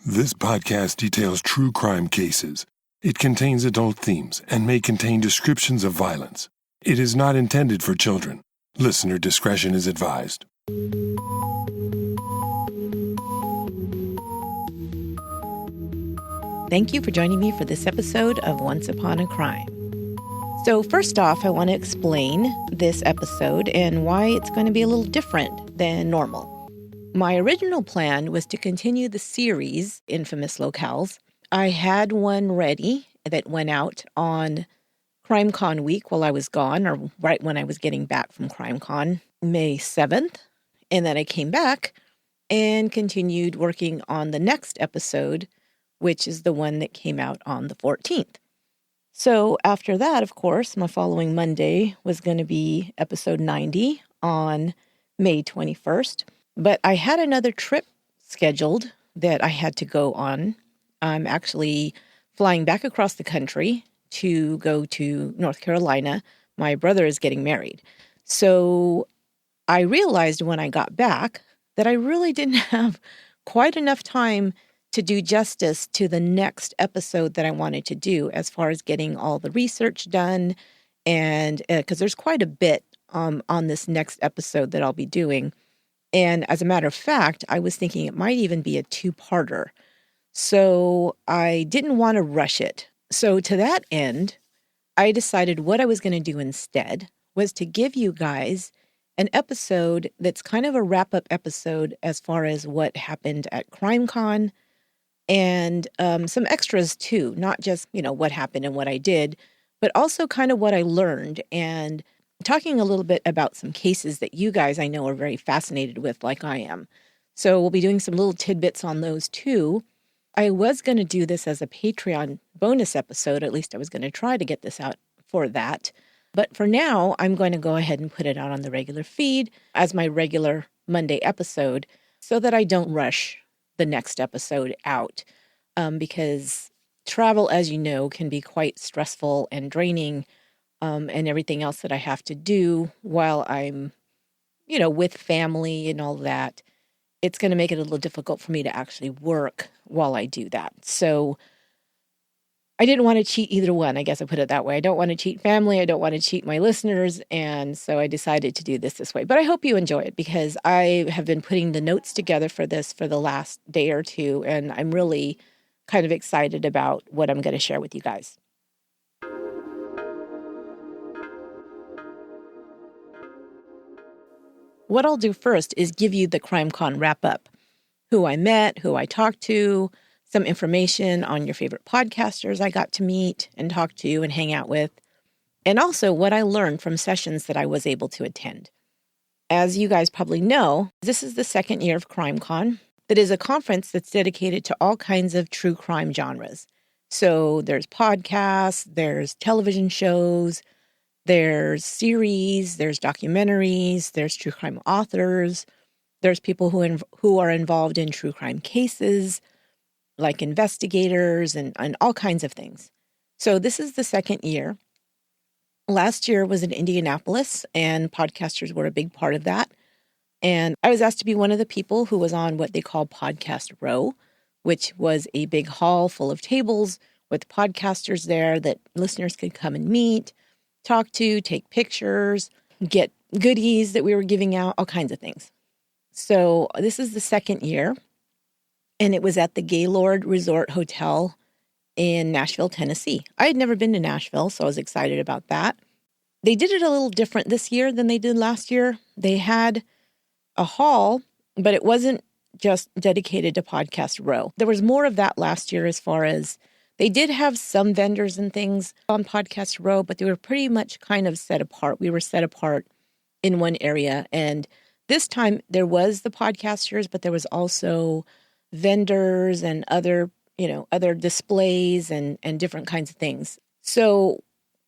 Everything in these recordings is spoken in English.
This podcast details true crime cases. It contains adult themes and may contain descriptions of violence. It is not intended for children. Listener discretion is advised. Thank you for joining me for this episode of Once Upon a Crime. So first off, I want to explain this episode and why it's going to be a little different than normal. My original plan was to continue the series, Infamous Locales. I had one ready that went out on CrimeCon week while I was gone, or right when I was getting back from CrimeCon, May 7th. And then I came back and continued working on the next episode, which is the one that came out on the 14th. So after that, of course, my following Monday was going to be episode 90 on May 21st. But I had another trip scheduled that I had to go on. I'm actually flying back across the country to go to North Carolina. My brother is getting married. So I realized when I got back that I really didn't have quite enough time to do justice to the next episode that I wanted to do as far as getting all the research done. And because there's quite a bit on this next episode that I'll be doing. And as a matter of fact, I was thinking it might even be a two-parter. So I didn't want to rush it. So to that end, I decided what I was going to do instead was to give you guys an episode that's kind of a wrap-up episode as far as what happened at CrimeCon and some extras too, not just, what happened and what I did, but also kind of what I learned and talking a little bit about some cases that you guys I know are very fascinated with like I am. So we'll be doing some little tidbits on those too. I was going to do this as a Patreon bonus episode. At least I was going to try to get this out for that. But for now, I'm going to go ahead and put it out on the regular feed as my regular Monday episode so that I don't rush the next episode out. Because travel, as you know, can be quite stressful and draining. And everything else that I have to do while I'm, with family and all that, it's going to make it a little difficult for me to actually work while I do that. So I didn't want to cheat either one. I guess I put it that way. I don't want to cheat family. I don't want to cheat my listeners. And so I decided to do this way. But I hope you enjoy it because I have been putting the notes together for this for the last day or two. And I'm really kind of excited about what I'm going to share with you guys. What I'll do first is give you the CrimeCon wrap-up. Who I met, who I talked to, some information on your favorite podcasters I got to meet and talk to and hang out with, and also what I learned from sessions that I was able to attend. As you guys probably know, this is the second year of CrimeCon. That is a conference that's dedicated to all kinds of true crime genres. So there's podcasts, there's television shows, there's series, there's documentaries, there's true crime authors, there's people who are involved in true crime cases, like investigators and all kinds of things. So this is the second year. Last year was in Indianapolis, and podcasters were a big part of that. And I was asked to be one of the people who was on what they call Podcast Row, which was a big hall full of tables with podcasters there that listeners could come and meet, talk to, take pictures, get goodies that we were giving out, all kinds of things. So this is the second year, and it was at the Gaylord Resort Hotel in Nashville, Tennessee. I had never been to Nashville, so I was excited about that. They did it a little different this year than they did last year. They had a hall, but it wasn't just dedicated to Podcast Row. There was more of that last year as far as they did have some vendors and things on Podcast Row, but they were pretty much kind of set apart. We were set apart in one area. And this time there was the podcasters, but there was also vendors and other displays and different kinds of things. So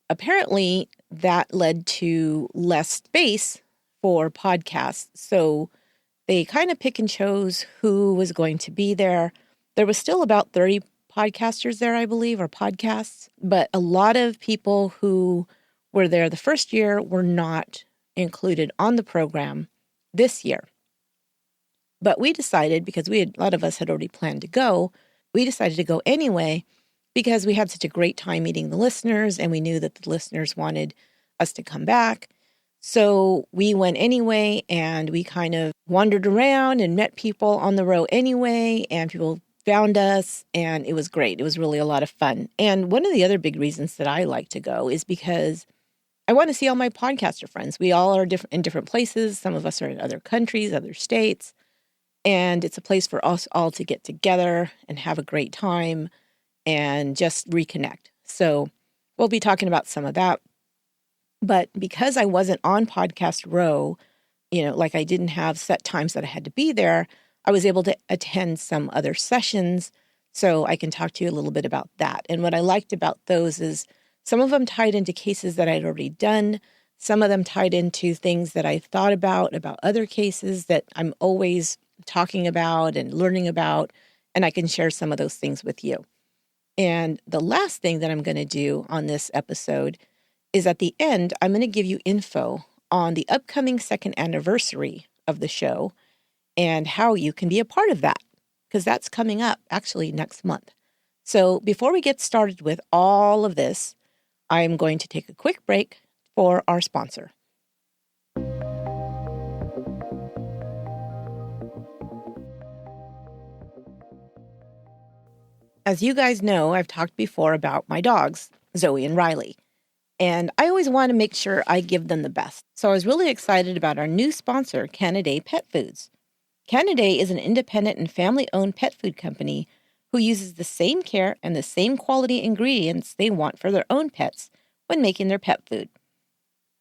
apparently that led to less space for podcasts. So they kind of pick and chose who was going to be there. There was still about 30 podcasters there, I believe, or podcasts, but a lot of people who were there the first year were not included on the program this year. But we decided, because a lot of us had already planned to go, we decided to go anyway because we had such a great time meeting the listeners, and we knew that the listeners wanted us to come back. So we went anyway, and we kind of wandered around and met people on the row anyway, and people found us, and it was great. It was really a lot of fun. And one of the other big reasons that I like to go is because I want to see all my podcaster friends. We all are in different places. Some of us are in other countries, other states. And it's a place for us all to get together and have a great time and just reconnect. So we'll be talking about some of that. But because I wasn't on Podcast Row, like I didn't have set times that I had to be there, I was able to attend some other sessions. So I can talk to you a little bit about that. And what I liked about those is some of them tied into cases that I'd already done. Some of them tied into things that I thought about other cases that I'm always talking about and learning about, and I can share some of those things with you. And the last thing that I'm going to do on this episode is at the end, I'm going to give you info on the upcoming second anniversary of the show and how you can be a part of that, because that's coming up actually next month. So before we get started with all of this, I'm going to take a quick break for our sponsor. As you guys know, I've talked before about my dogs, Zoe and Riley, and I always want to make sure I give them the best. So I was really excited about our new sponsor, Canaday Pet Foods. Canaday is an independent and family-owned pet food company who uses the same care and the same quality ingredients they want for their own pets when making their pet food.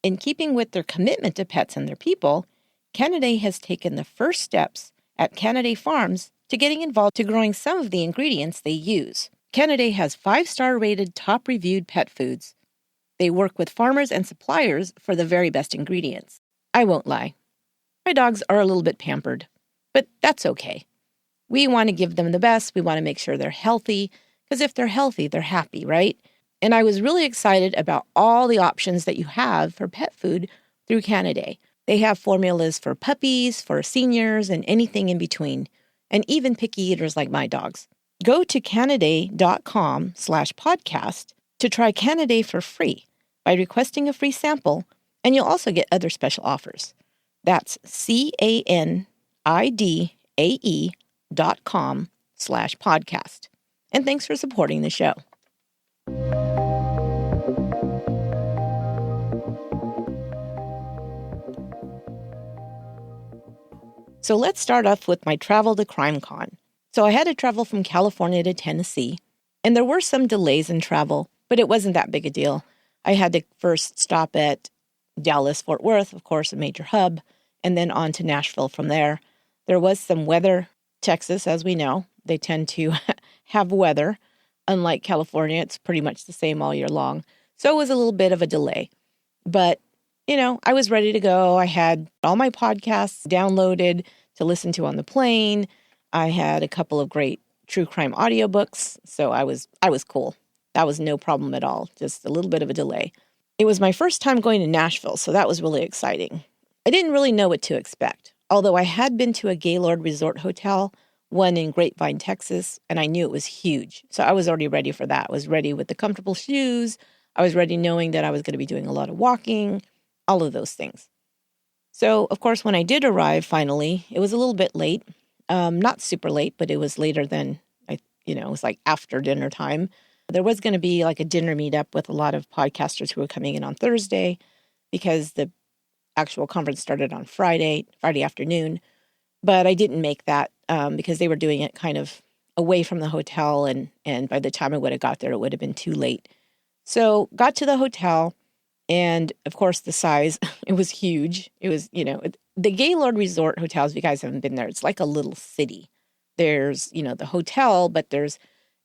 In keeping with their commitment to pets and their people, Canaday has taken the first steps at Canaday Farms to getting involved to growing some of the ingredients they use. Canaday has 5-star rated top-reviewed pet foods. They work with farmers and suppliers for the very best ingredients. I won't lie. My dogs are a little bit pampered, but that's okay. We want to give them the best. We want to make sure they're healthy, because if they're healthy, they're happy, right? And I was really excited about all the options that you have for pet food through Canaday. They have formulas for puppies, for seniors, and anything in between, and even picky eaters like my dogs. Go to Canaday.com/podcast to try Canaday for free by requesting a free sample, and you'll also get other special offers. That's CANADAE.com/podcast. And thanks for supporting the show. So let's start off with my travel to CrimeCon. So I had to travel from California to Tennessee, and there were some delays in travel, but it wasn't that big a deal. I had to first stop at Dallas-Fort Worth, of course, a major hub, and then on to Nashville from there. There was some weather. Texas, as we know, they tend to have weather. Unlike California, it's pretty much the same all year long. So it was a little bit of a delay. But, I was ready to go. I had all my podcasts downloaded to listen to on the plane. I had a couple of great true crime audiobooks. So I was cool. That was no problem at all. Just a little bit of a delay. It was my first time going to Nashville, so that was really exciting. I didn't really know what to expect, although I had been to a Gaylord Resort hotel, one in Grapevine, Texas, and I knew it was huge. So I was already ready for that. I was ready with the comfortable shoes. I was ready knowing that I was going to be doing a lot of walking, all of those things. So, of course, when I did arrive finally, it was a little bit late. Not super late, but it was later than, it was like after dinner time. There was going to be like a dinner meetup with a lot of podcasters who were coming in on Thursday because the actual conference started on Friday afternoon. But I didn't make that because they were doing it kind of away from the hotel. And by the time I would have got there, it would have been too late. So got to the hotel. And of course, the size, it was huge. It was, the Gaylord Resort hotels, if you guys haven't been there, it's like a little city. There's, the hotel, but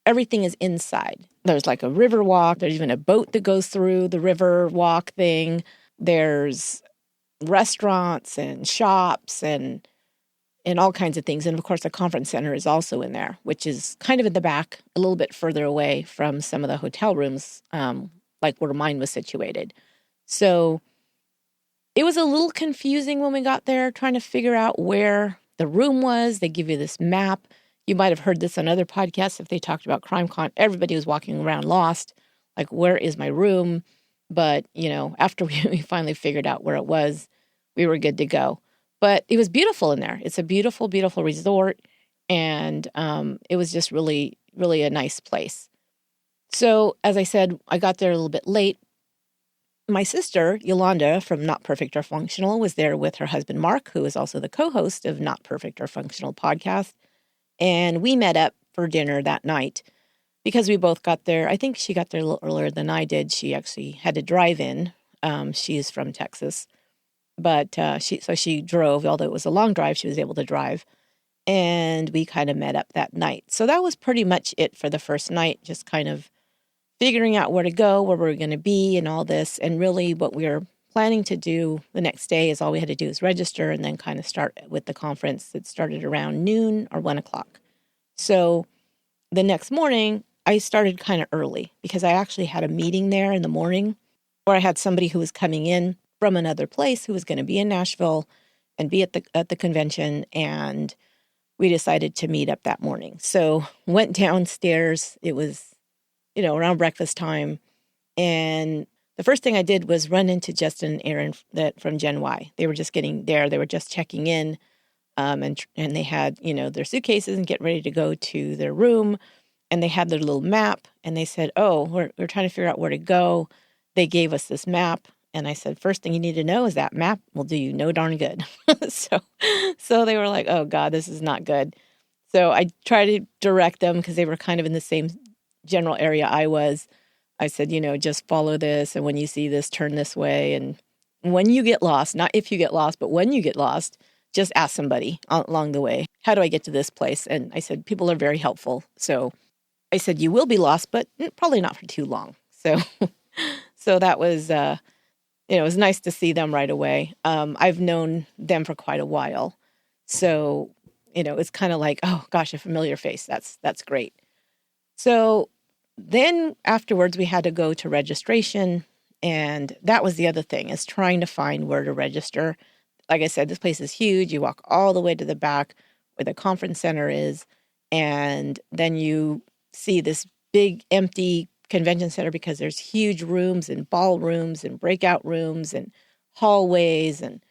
everything is inside. There's like a river walk. There's even a boat that goes through the river walk thing. There's restaurants and shops and all kinds of things. And of course, the conference center is also in there, which is kind of in the back, a little bit further away from some of the hotel rooms, like where mine was situated. So it was a little confusing when we got there, trying to figure out where the room was. They give you this map. You might have heard this on other podcasts if they talked about CrimeCon. Everybody was walking around lost, like, where is my room? But, after we finally figured out where it was, we were good to go. But it was beautiful in there. It's a beautiful, beautiful resort. And it was just really, really a nice place. So, as I said, I got there a little bit late. My sister, Yolanda, from Not Perfect or Functional, was there with her husband, Mark, who is also the co-host of Not Perfect or Functional podcast. And we met up for dinner that night because we both got there. I think she got there a little earlier than I did. She actually had to drive in. She is from Texas. But she drove, although it was a long drive, she was able to drive. And we kind of met up that night. So that was pretty much it for the first night, just kind of figuring out where to go, where we're going to be and all this. And really what we were planning to do the next day is all we had to do is register and then kind of start with the conference that started around noon or 1 o'clock. So the next morning, I started kind of early because I actually had a meeting there in the morning where I had somebody who was coming in from another place who was going to be in Nashville and be at the convention, and we decided to meet up that morning. So went downstairs. It was, around breakfast time, and the first thing I did was run into Justin and Aaron from Gen Y. They were just getting there. They were just checking in, and they had, their suitcases and get ready to go to their room, and they had their little map, and they said, "Oh, we're trying to figure out where to go." They gave us this map. And I said, first thing you need to know is that map will do you no darn good. So they were like, oh, God, this is not good. So I tried to direct them because they were kind of in the same general area I was. I said, just follow this. And when you see this, turn this way. And when you get lost, not if you get lost, but when you get lost, just ask somebody along the way, how do I get to this place? And I said, people are very helpful. So I said, you will be lost, but probably not for too long. So that was... it was nice to see them right away. I've known them for quite a while. So, it's kind of like, oh, gosh, a familiar face. That's great. So then afterwards, we had to go to registration. And that was the other thing, is trying to find where to register. Like I said, this place is huge. You walk all the way to the back where the conference center is. And then you see this big empty convention center because there's huge rooms and ballrooms and breakout rooms and hallways. And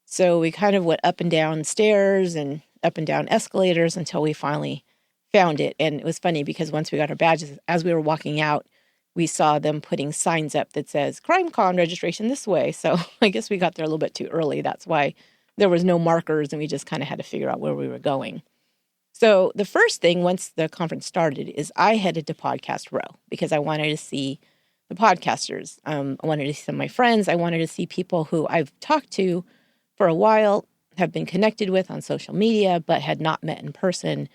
so we kind of went up and down stairs and up and down escalators until we finally found it. And it was funny because once we got our badges, as we were walking out, we saw them putting signs up that says CrimeCon registration this way. So I guess we got there a little bit too early. That's why there was no markers and we just kind of had to figure out where we were going. So the first thing, once the conference started, is I headed to Podcast Row because I wanted to see the podcasters. I wanted to see some of my friends. I wanted to see people who I've talked to for a while, have been connected with on social media, but had not met in person.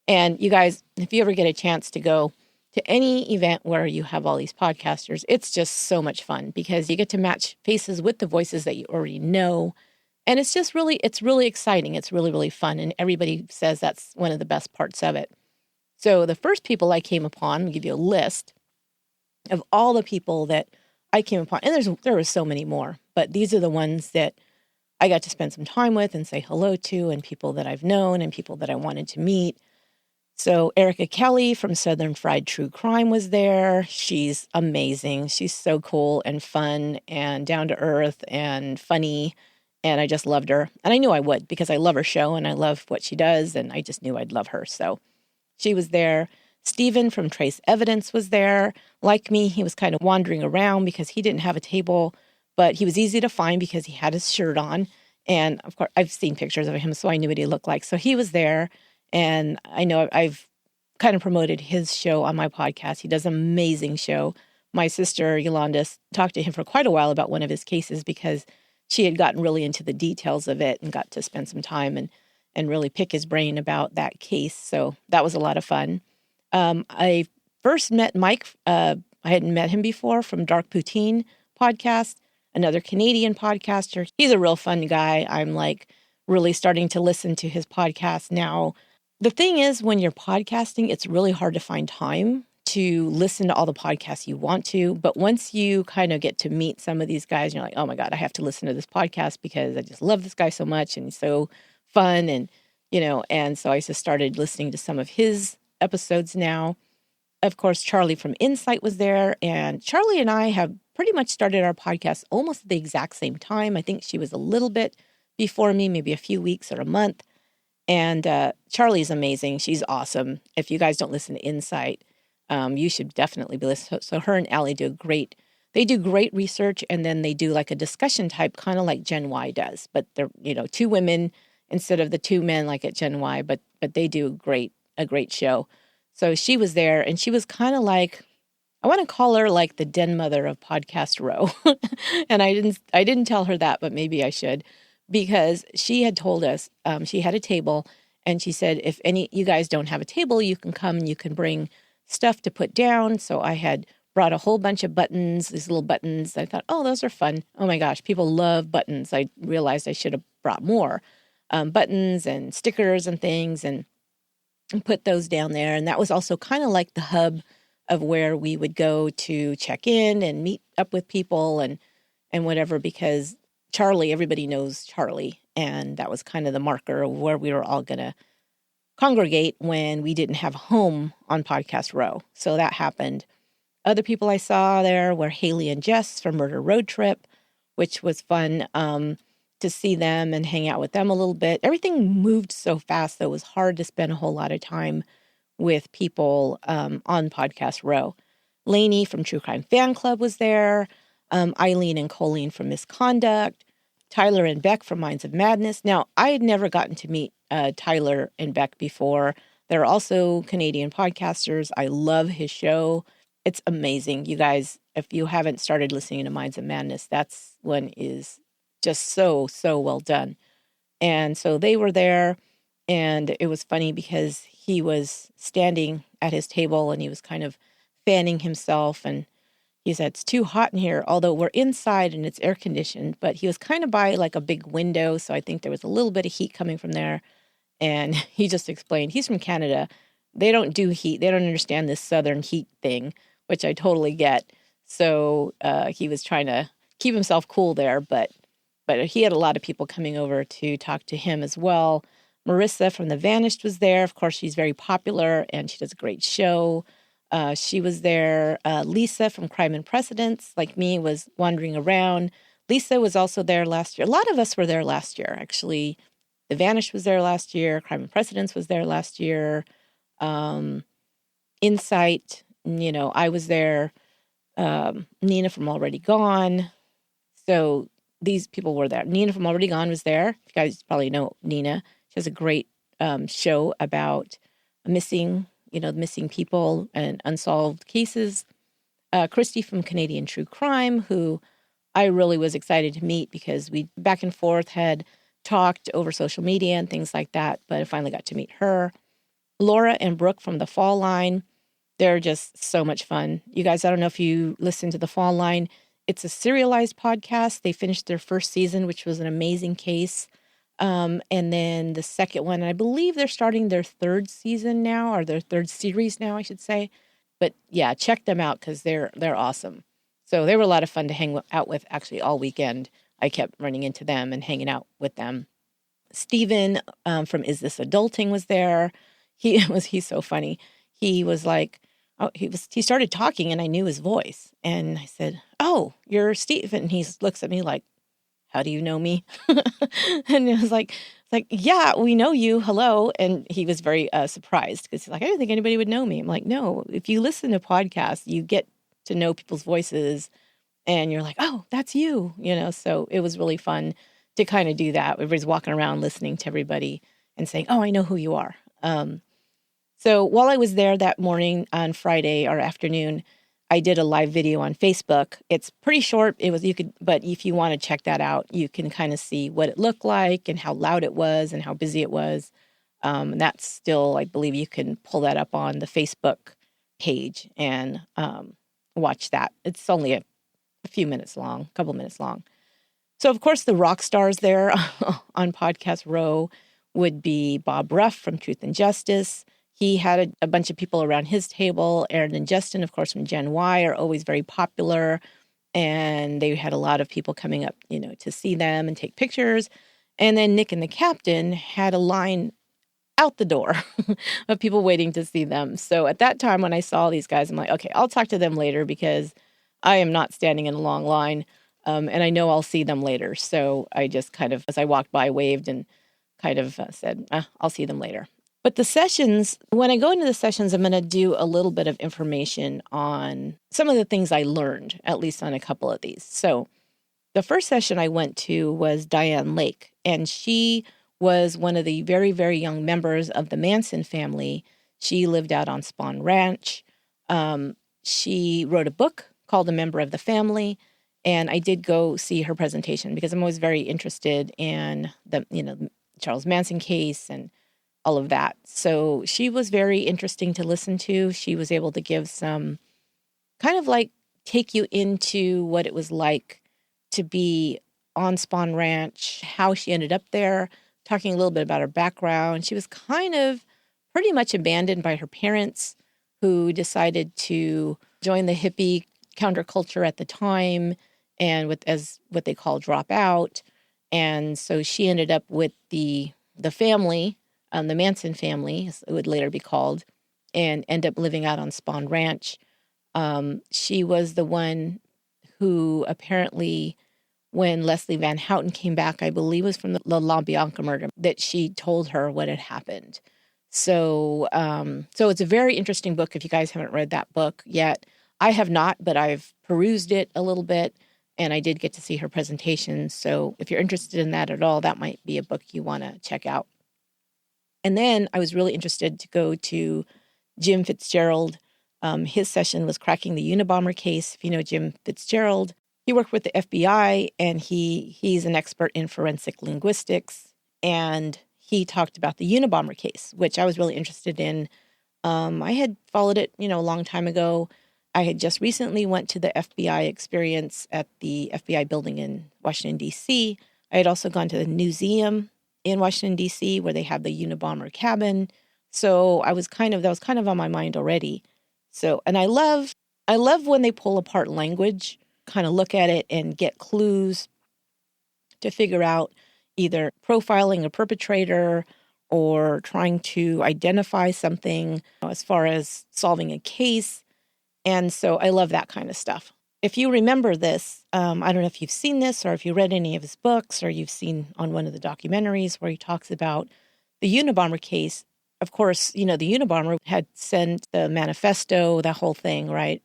And you guys, if you ever get a chance to go to any event where you have all these podcasters, it's just so much fun because you get to match faces with the voices that you already know. And it's really exciting. It's really, really fun. And everybody says that's one of the best parts of it. So the first people I came upon, I'll give you a list of all the people that I came upon. And there were so many more, but these are the ones that I got to spend some time with and say hello to, and people that I've known and people that I wanted to meet. So Erica Kelly from Southern Fried True Crime was there. She's amazing. She's so cool and fun and down to earth and funny. And I just loved her. And I knew I would because I love her show and I love what she does. And I just knew I'd love her. So she was there. Stephen from Trace Evidence was there. Like me, he was kind of wandering around because he didn't have a table, but he was easy to find because he had his shirt on. And of course, I've seen pictures of him, so I knew what he looked like. So he was there. And I know I've kind of promoted his show on my podcast. He does an amazing show. My sister, Yolanda, talked to him for quite a while about one of his cases because she had gotten really into the details of it and got to spend some time and really pick his brain about that case. So that was a lot of fun. I first met Mike. I hadn't met him before from Dark Poutine podcast, another Canadian podcaster. He's a real fun guy. I'm really starting to listen to his podcast now. The thing is, when you're podcasting, it's really hard to find time to listen to all the podcasts you want to. But once you kind of get to meet some of these guys, you're like, oh my God, I have to listen to this podcast because I just love this guy so much and he's so fun. And and so I just started listening to some of his episodes now. Of course, Charlie from Insight was there, and Charlie and I have pretty much started our podcast almost at the exact same time. I think she was a little bit before me, maybe a few weeks or a month. And Charlie's amazing. She's awesome. If you guys don't listen to Insight, you should definitely be listening. So her and Allie do great research, and then they do like a discussion type, kind of like Gen Y does. But they're, two women instead of the two men like at Gen Y, but they do a great show. So she was there, and she was kind of like, I want to call her like the den mother of Podcast Row. And I didn't tell her that, but maybe I should, because she had told us she had a table, and she said, if any you guys don't have a table, you can come and you can bring stuff to put down. So I had brought a whole bunch of buttons, these little buttons. I thought, oh, those are fun. Oh my gosh, people love buttons. I realized I should have brought more buttons and stickers and things, and put those down there. And that was also kind of like the hub of where we would go to check in and meet up with people and whatever, because Charlie, everybody knows Charlie. And that was kind of the marker of where we were all going to congregate when we didn't have a home on Podcast Row. So that happened. Other people I saw there were Haley and Jess from Murder Road Trip, which was fun to see them and hang out with them a little bit. Everything moved so fast that it was hard to spend a whole lot of time with people on Podcast Row. Lainey from True Crime Fan Club was there. Eileen and Colleen from Misconduct. Tyler and Beck from Minds of Madness. Now, I had never gotten to meet Tyler and Beck before. They're also Canadian podcasters. I love his show. It's amazing. You guys, if you haven't started listening to Minds of Madness, that's one is just so, so well done. And so they were there, and it was funny because he was standing at his table and he was kind of fanning himself, and he said, it's too hot in here, although we're inside and it's air conditioned, but he was kind of by like a big window. So I think there was a little bit of heat coming from there. And he just explained, he's from Canada. They don't do heat. They don't understand this southern heat thing, which I totally get. So he was trying to keep himself cool there, but he had a lot of people coming over to talk to him as well. Marissa from The Vanished was there. Of course, she's very popular and she does a great show. She was there. Lisa from Crime and Precedents, like me, was wandering around. Lisa was also there last year. A lot of us were there last year, actually. The Vanished was there last year. Crime and Precedents was there last year. Insight, I was there. Nina from Already Gone. So these people were there. Nina from Already Gone was there. You guys probably know Nina. She has a great show about missing people and unsolved cases. Christy from Canadian True Crime, who I really was excited to meet because we back and forth had talked over social media and things like that, but I finally got to meet her. Laura and Brooke from The Fall Line. They're just so much fun. You guys, I don't know if you listen to The Fall Line. It's a serialized podcast. They finished their first season, which was an amazing case. And then the second one, I believe they're starting their third season now, or their third series now, I should say. But yeah, check them out because they're awesome. So they were a lot of fun to hang out with actually all weekend. I kept running into them and hanging out with them. Steven from Is This Adulting was there. He's so funny. He was like, he started talking and I knew his voice. And I said, oh, you're Steven. And he looks at me like, how do you know me? And it was like, yeah, we know you. Hello. And he was very surprised because he's like, I didn't think anybody would know me. I'm like, no, if you listen to podcasts, you get to know people's voices and you're like, oh, that's you, so it was really fun to kind of do that. Everybody's walking around listening to everybody and saying, oh, I know who you are. So while I was there that morning on Friday or afternoon, I did a live video on Facebook. It's pretty short. But if you want to check that out, you can kind of see what it looked like and how loud it was and how busy it was. And that's still, I believe you can pull that up on the Facebook page and watch that. It's only a couple minutes long. So, of course, the rock stars there on Podcast Row would be Bob Ruff from Truth and Justice. He had a bunch of people around his table. Aaron and Justin, of course, from Gen Y are always very popular. And they had a lot of people coming up, to see them and take pictures. And then Nick and the Captain had a line out the door of people waiting to see them. So at that time, when I saw these guys, I'm like, okay, I'll talk to them later because I am not standing in a long line. And I know I'll see them later. So I just kind of, as I walked by, waved and kind of said, I'll see them later. But the sessions, when I go into the sessions, I'm going to do a little bit of information on some of the things I learned, at least on a couple of these. So the first session I went to was Diane Lake, and she was one of the very, very young members of the Manson family. She lived out on Spahn Ranch. She wrote a book called A Member of the Family, and I did go see her presentation because I'm always very interested in the, Charles Manson case and all of that. So she was very interesting to listen to. She was able to give some kind of like take you into what it was like to be on Spahn Ranch, how she ended up there, talking a little bit about her background. She was kind of pretty much abandoned by her parents, who decided to join the hippie counterculture at the time and as what they call drop out. And so she ended up with the family, the Manson family, as it would later be called, and end up living out on Spahn Ranch. She was the one who apparently, when Leslie Van Houten came back, I believe was from the La Bianca murder, that she told her what had happened. So it's a very interesting book if you guys haven't read that book yet. I have not, but I've perused it a little bit, and I did get to see her presentation. So if you're interested in that at all, that might be a book you want to check out. And then I was really interested to go to Jim Fitzgerald. His session was cracking the Unabomber case. If you know Jim Fitzgerald, he worked with the FBI, and he's an expert in forensic linguistics. And he talked about the Unabomber case, which I was really interested in. I had followed it, a long time ago. I had just recently went to the FBI experience at the FBI building in Washington, D.C. I had also gone to the museum in Washington, D.C., where they have the Unabomber cabin. So that was kind of on my mind already. So, and I love when they pull apart language, kind of look at it and get clues to figure out either profiling a perpetrator or trying to identify something as far as solving a case. And so I love that kind of stuff. If you remember this, I don't know if you've seen this or if you read any of his books or you've seen on one of the documentaries where he talks about the Unabomber case. Of course, the Unabomber had sent the manifesto, that whole thing, right?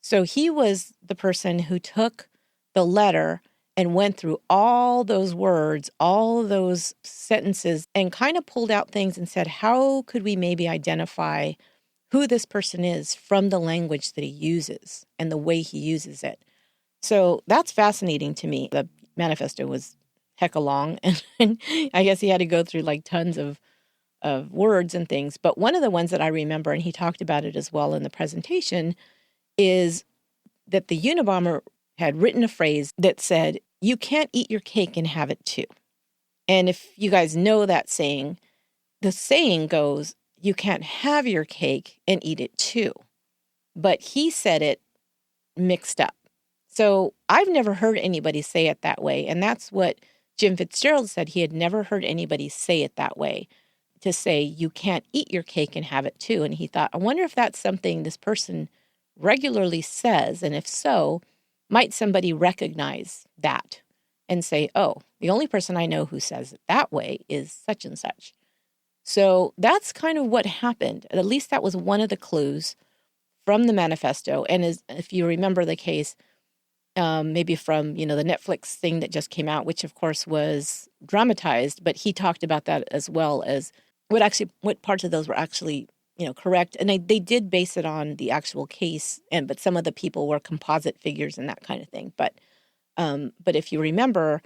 So he was the person who took the letter and went through all those words, all those sentences, and kind of pulled out things and said, how could we maybe identify who this person is from the language that he uses and the way he uses it? So that's fascinating to me. The manifesto was hecka long, and I guess he had to go through like tons of words and things. But one of the ones that I remember, and he talked about it as well in the presentation, is that the Unabomber had written a phrase that said, you can't eat your cake and have it too. And if you guys know that saying, the saying goes, you can't have your cake and eat it too. But he said it mixed up. So I've never heard anybody say it that way. And that's what Jim Fitzgerald said. He had never heard anybody say it that way, to say you can't eat your cake and have it too. And he thought, I wonder if that's something this person regularly says. And if so, might somebody recognize that and say, oh, the only person I know who says it that way is such and such. So that's kind of what happened. At least that was one of the clues from the manifesto. And if you remember the case, maybe from, the Netflix thing that just came out, which of course was dramatized, but he talked about that as well as what parts of those were actually, correct. And they did base it on the actual case, but some of the people were composite figures and that kind of thing. But if you remember,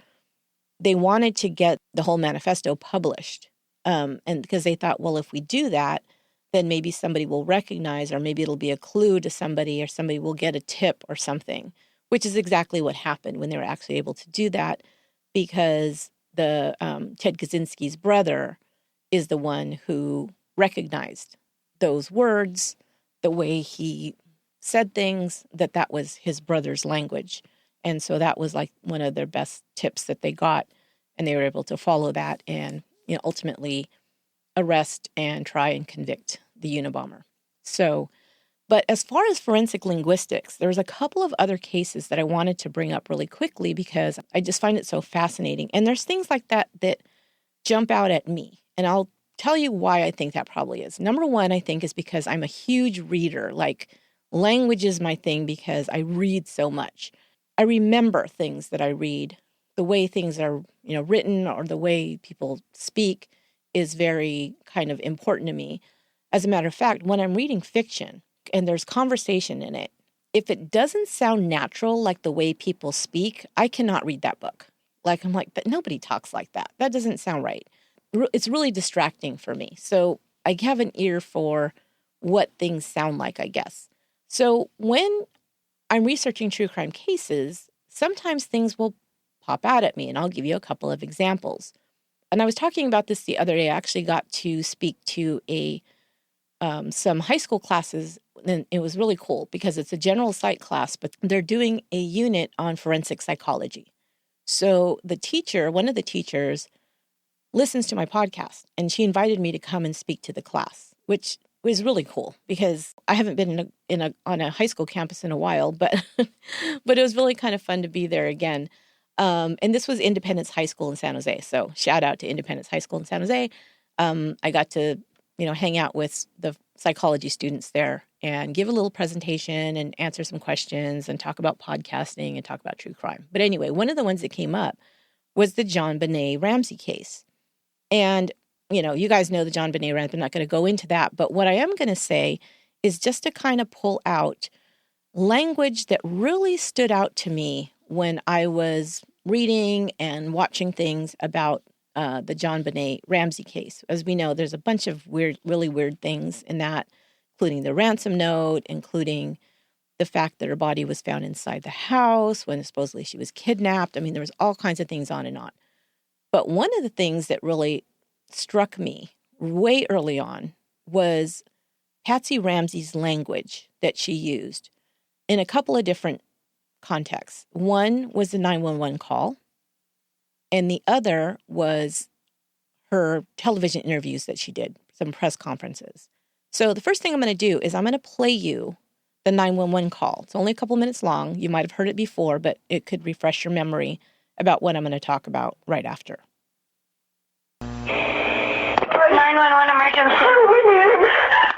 they wanted to get the whole manifesto published. And because they thought, well, if we do that, then maybe somebody will recognize, or maybe it'll be a clue to somebody, or somebody will get a tip or something, which is exactly what happened when they were actually able to do that, because the Ted Kaczynski's brother is the one who recognized those words, the way he said things, that was his brother's language. And so that was like one of their best tips that they got, and they were able to follow that and ultimately arrest and try and convict the Unabomber. So, but as far as forensic linguistics, there's a couple of other cases that I wanted to bring up really quickly because I just find it so fascinating. And there's things like that that jump out at me. And I'll tell you why I think that probably is. Number one, I think, is because I'm a huge reader. Like, language is my thing because I read so much. I remember things that I read. The way things are, written or the way people speak is very kind of important to me. As a matter of fact, when I'm reading fiction and there's conversation in it, if it doesn't sound natural, like the way people speak, I cannot read that book. Like, I'm like, but nobody talks like that. That doesn't sound right. It's really distracting for me. So I have an ear for what things sound like, I guess. So when I'm researching true crime cases, sometimes things will pop out at me, and I'll give you a couple of examples. And I was talking about this the other day. I actually got to speak to some high school classes, and it was really cool because it's a general psych class, but they're doing a unit on forensic psychology. So one of the teachers, listens to my podcast, and she invited me to come and speak to the class, which was really cool because I haven't been on a high school campus in a while, but but it was really kind of fun to be there again. And this was Independence High School in San Jose. So shout out to Independence High School in San Jose. I got to, hang out with the psychology students there and give a little presentation and answer some questions and talk about podcasting and talk about true crime. But anyway, one of the ones that came up was the John Benet Ramsey case. And, you guys know the John Benet Ramsey. I'm not going to go into that. But what I am going to say is just to kind of pull out language that really stood out to me when I was reading and watching things about the John Benet Ramsey case. As we know, there's a bunch of really weird things in that, including the ransom note, including the fact that her body was found inside the house when supposedly she was kidnapped. I mean, there was all kinds of things on and on. But one of the things that really struck me way early on was Patsy Ramsey's language that she used in a couple of different contexts. One was the 911 call, and the other was her television interviews that she did, some press conferences. So the first thing I'm going to do is I'm going to play you the 911 call. It's only a couple minutes long. You might have heard it before, but it could refresh your memory about what I'm going to talk about right after. 911 emergency.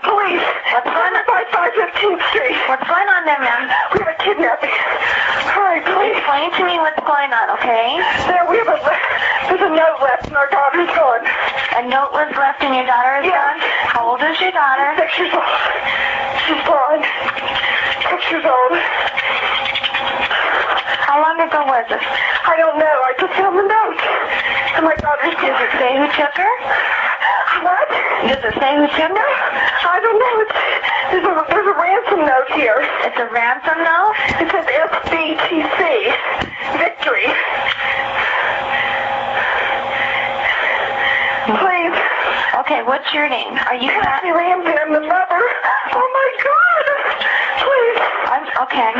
Police. What's going on? 5515th Street. What's going on there, ma'am? We have a kidnapping. Hurry, please. Explain to me what's going on, okay? There's a note left and our daughter's gone. A note was left and your daughter is gone? How old is your daughter? 6 years old. She's gone. 6 years old. How long ago was it? I don't know. I just found the note. And my daughter's gone. Does it say who took her? What? Does it say who took her? I don't know. There's a ransom note here. It's a ransom note? It says SBTC. Victory. Please. Okay, what's your name? Are you Patsy Ramsey? I'm the mother. Oh my God. Please. I'm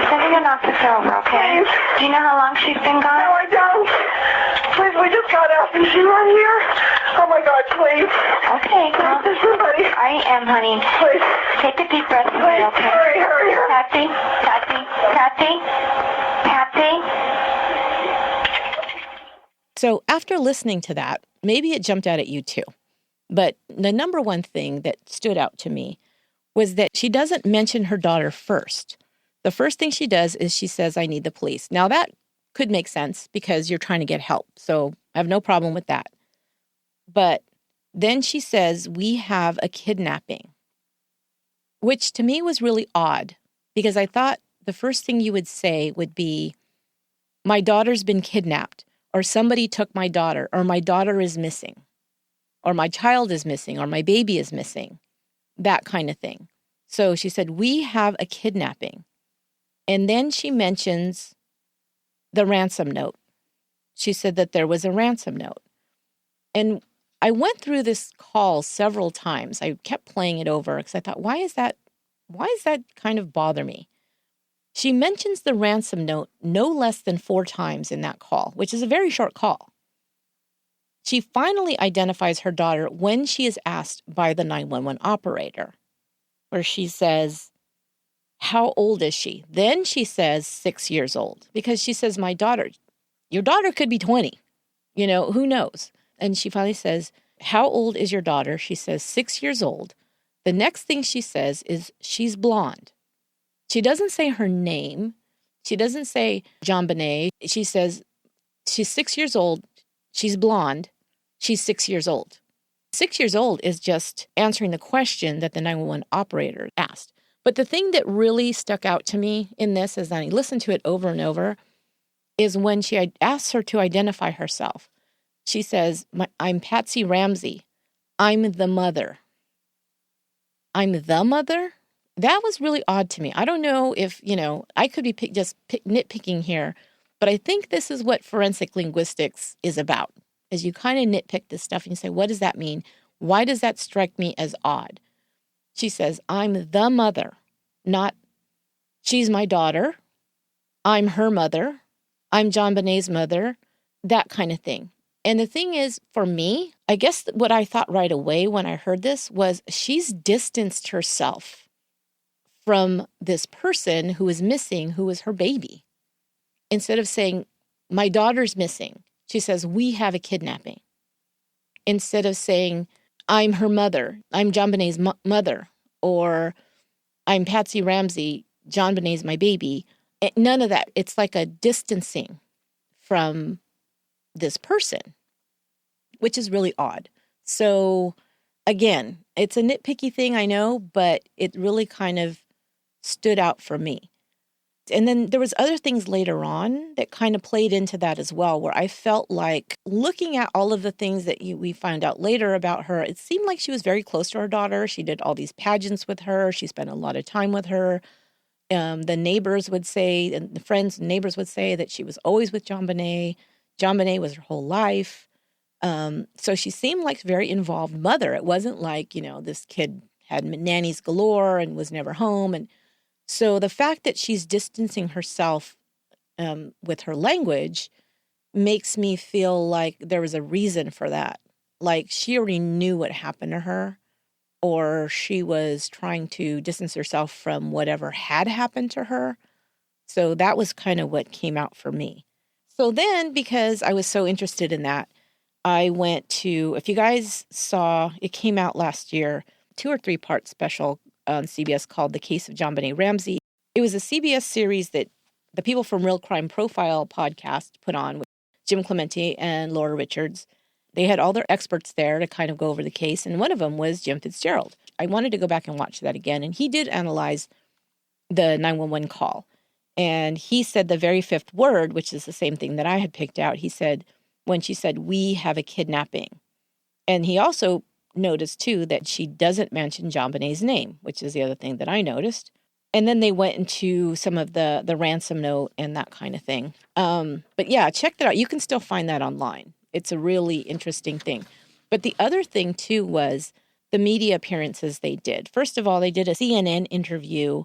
sending an officer over, okay? Please. Do you know how long she's been gone? No, I don't. Please, we just got out. Is she right here? Oh my God, please. Okay, well, There's somebody. I am, honey. Please. Take a deep breath, Please, okay? hurry. Patsy. So after listening to that, maybe it jumped out at you too. But the number one thing that stood out to me was that she doesn't mention her daughter first. The first thing she does is she says, I need the police. Now that could make sense because you're trying to get help. So I have no problem with that. But then she says, we have a kidnapping, which to me was really odd because I thought the first thing you would say would be, my daughter's been kidnapped, or somebody took my daughter, or my daughter is missing, or my child is missing, or my baby is missing, that kind of thing. So she said, we have a kidnapping. And then she mentions the ransom note. She said that there was a ransom note. And I went through this call several times. I kept playing it over because I thought, why is that kind of bother me? She mentions the ransom note no less than 4 times in that call, which is a very short call. She finally identifies her daughter when she is asked by the 911 operator, where she says, how old is she? Then she says 6 years old, because she says, your daughter could be 20. Who knows? And she finally says, how old is your daughter? She says 6 years old. The next thing she says is she's blonde. She doesn't say her name. She doesn't say John Benet. She says she's 6 years old. She's blonde. She's 6 years old. 6 years old is just answering the question that the 911 operator asked. But the thing that really stuck out to me in this, as I listened to it over and over, is when she asks her to identify herself. She says, I'm Patsy Ramsey. I'm the mother. I'm the mother? That was really odd to me. I don't know if, I could be nitpicking here, but I think this is what forensic linguistics is about, is you kind of nitpick this stuff and you say, what does that mean? Why does that strike me as odd? She says, I'm the mother, not she's my daughter. I'm her mother. I'm John Benet's mother, that kind of thing. And the thing is, for me, I guess what I thought right away when I heard this was she's distanced herself from this person who is missing, who is her baby. Instead of saying, my daughter's missing, she says, we have a kidnapping. Instead of saying, I'm her mother, I'm John Benet's mother, or I'm Patsy Ramsey, John Benet's my baby. None of that. It's like a distancing from this person, which is really odd. So again, it's a nitpicky thing, I know, but it really kind of stood out for me. And then there was other things later on that kind of played into that as well, where I felt like looking at all of the things that we found out later about her, it seemed like she was very close to her daughter. She did all these pageants with her. She spent a lot of time with her. The neighbors would say, and the friends and neighbors would say that she was always with John Benet. John Benet was her whole life. So she seemed like a very involved mother. It wasn't like, this kid had nannies galore and was never home. And so the fact that she's distancing herself with her language makes me feel like there was a reason for that. Like she already knew what happened to her, or she was trying to distance herself from whatever had happened to her. So that was kind of what came out for me. So then, because I was so interested in that, I went to, if you guys saw, it came out last year, 2 or 3 part special on CBS called The Case of John Benet Ramsey. It was a CBS series that the people from Real Crime Profile podcast put on with Jim Clemente and Laura Richards. They had all their experts there to kind of go over the case, and one of them was Jim Fitzgerald. I wanted to go back and watch that again, and he did analyze the 911 call. And he said the very 5th word, which is the same thing that I had picked out. He said, when she said, we have a kidnapping. And he also noticed, too, that she doesn't mention John Benet's name, which is the other thing that I noticed. And then they went into some of the ransom note and that kind of thing. But yeah, check that out. You can still find that online. It's a really interesting thing. But the other thing, too, was the media appearances they did. First of all, they did a CNN interview,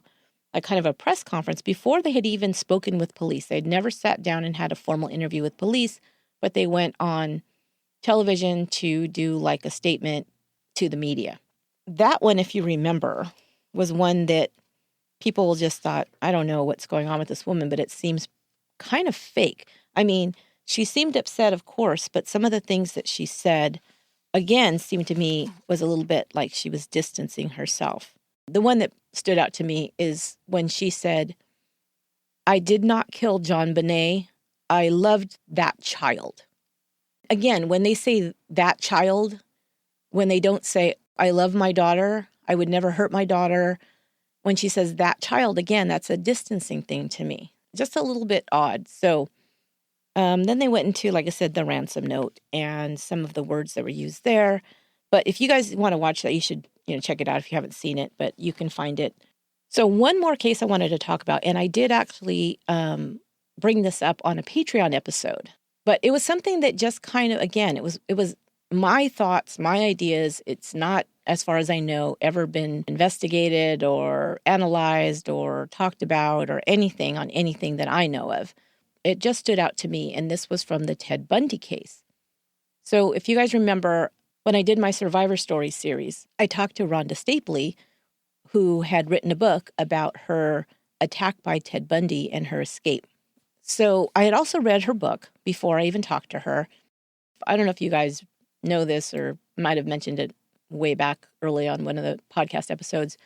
a kind of a press conference, before they had even spoken with police. They'd never sat down and had a formal interview with police, but they went on television to do like a statement to the media. That one, if you remember, was one that people just thought, I don't know what's going on with this woman, but it seems kind of fake. I mean, she seemed upset, of course, but some of the things that she said, again, seemed to me was a little bit like she was distancing herself. The one that stood out to me is when she said, I did not kill John Benet. I loved that child. Again, when they say that child, when they don't say, I love my daughter, I would never hurt my daughter. When she says that child, again, that's a distancing thing to me. Just a little bit odd. So then they went into, like I said, the ransom note and some of the words that were used there. But if you guys want to watch that, you should check it out if you haven't seen it, but you can find it. So one more case I wanted to talk about, and I did actually bring this up on a Patreon episode, but it was something that just kind of, again, it was my thoughts, my ideas. It's not, as far as I know, ever been investigated or analyzed or talked about or anything on anything that I know of. It just stood out to me, and this was from the Ted Bundy case. So if you guys remember, when I did my Survivor Stories series, I talked to Rhonda Stapley, who had written a book about her attack by Ted Bundy and her escape. So I had also read her book before I even talked to her. I don't know if you guys know this or might have mentioned it way back early on one of the podcast episodes,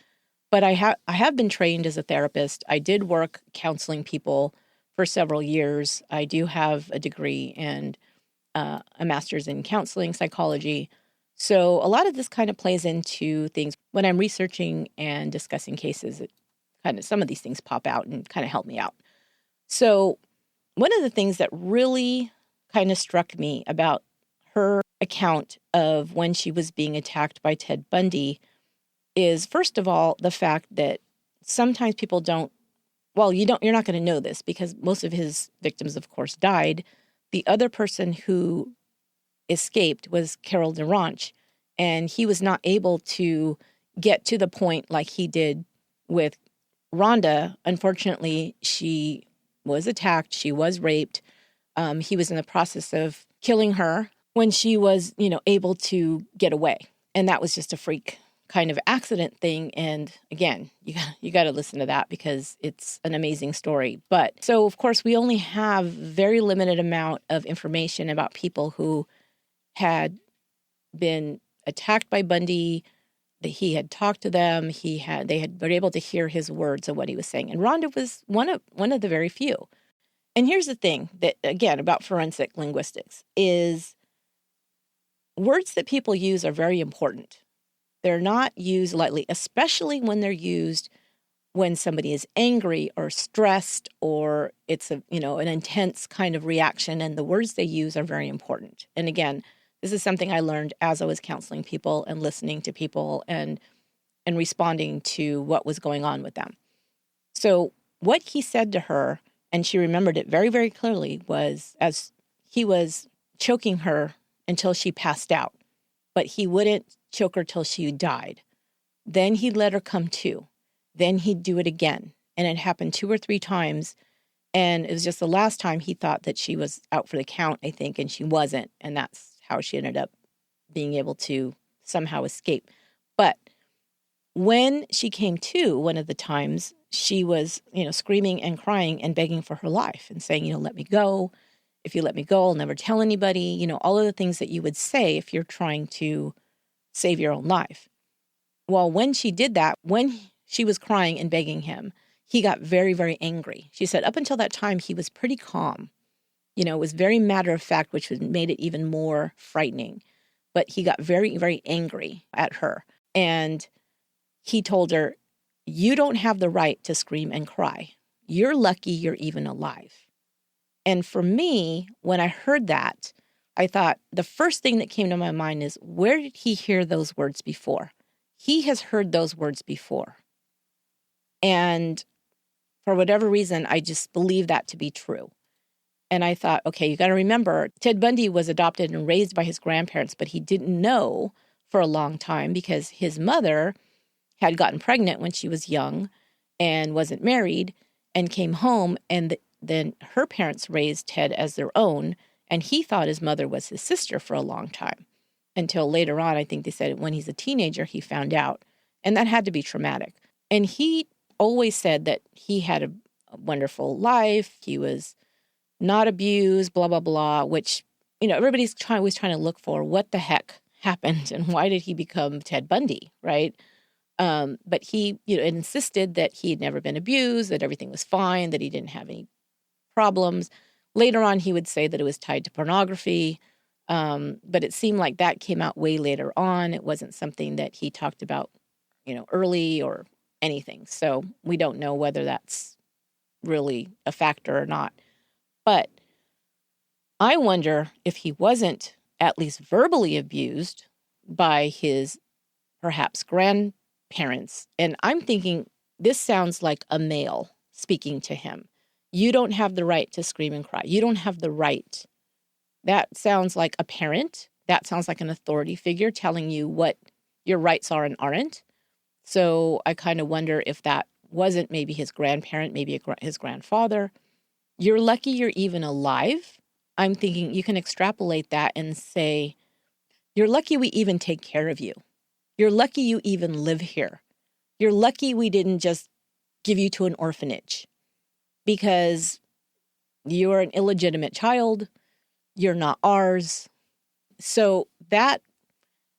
but I have been trained as a therapist. I did work counseling people for several years. I do have a degree and a master's in counseling psychology. So a lot of this kind of plays into things when I'm researching and discussing cases. Some of these things pop out and kind of help me out. So one of the things that really kind of struck me about her account of when she was being attacked by Ted Bundy is, first of all, the fact that sometimes people you're not going to know this because most of his victims, of course, died. The other person who escaped was Carol DeRanch, and he was not able to get to the point like he did with Rhonda. Unfortunately, she was attacked. She was raped. He was in the process of killing her when she was, able to get away. And that was just a freak kind of accident thing. And again, you got to listen to that because it's an amazing story. But so, of course, we only have very limited amount of information about people who had been attacked by Bundy, that he had talked to them, they had been able to hear his words of what he was saying. And Rhonda was one of the very few. And here's the thing that, again, about forensic linguistics is words that people use are very important. They're not used lightly, especially when they're used when somebody is angry or stressed or it's an intense kind of reaction, and the words they use are very important. And again, this is something I learned as I was counseling people and listening to people and responding to what was going on with them. So what he said to her, and she remembered it very, very clearly, was as he was choking her until she passed out, but he wouldn't choke her till she died. Then he'd let her come to. Then he'd do it again. And it happened 2 or 3 times. And it was just the last time he thought that she was out for the count, I think, and she wasn't. And that's how she ended up being able to somehow escape. But when she came to one of the times, she was, screaming and crying and begging for her life and saying, let me go. If you let me go, I'll never tell anybody. All of the things that you would say if you're trying to save your own life. Well, when she did that, when she was crying and begging him, he got very, very angry. She said up until that time, he was pretty calm. It was very matter of fact, which made it even more frightening. But he got very, very angry at her. And he told her, you don't have the right to scream and cry. You're lucky you're even alive. And for me, when I heard that, I thought the first thing that came to my mind is, where did he hear those words before? He has heard those words before. And for whatever reason, I just believe that to be true. And I thought, okay, you got to remember, Ted Bundy was adopted and raised by his grandparents, but he didn't know for a long time because his mother had gotten pregnant when she was young and wasn't married and came home, and then her parents raised Ted as their own, and he thought his mother was his sister for a long time. Until later on, I think they said when he's a teenager, he found out. And that had to be traumatic. And he always said that he had a wonderful life. He was not abused, blah, blah, blah, which, everybody's always trying to look for what the heck happened and why did he become Ted Bundy, right? But he, insisted that he had never been abused, that everything was fine, that he didn't have any problems. Later on, he would say that it was tied to pornography. But it seemed like that came out way later on. It wasn't something that he talked about, early or anything. So we don't know whether that's really a factor or not. But I wonder if he wasn't at least verbally abused by his perhaps grandparents. And I'm thinking this sounds like a male speaking to him. You don't have the right to scream and cry. You don't have the right. That sounds like a parent. That sounds like an authority figure telling you what your rights are and aren't. So I kind of wonder if that wasn't maybe his grandparent, maybe his grandfather. You're lucky you're even alive. I'm thinking you can extrapolate that and say, you're lucky we even take care of you. You're lucky you even live here. You're lucky we didn't just give you to an orphanage because you're an illegitimate child. You're not ours. So that,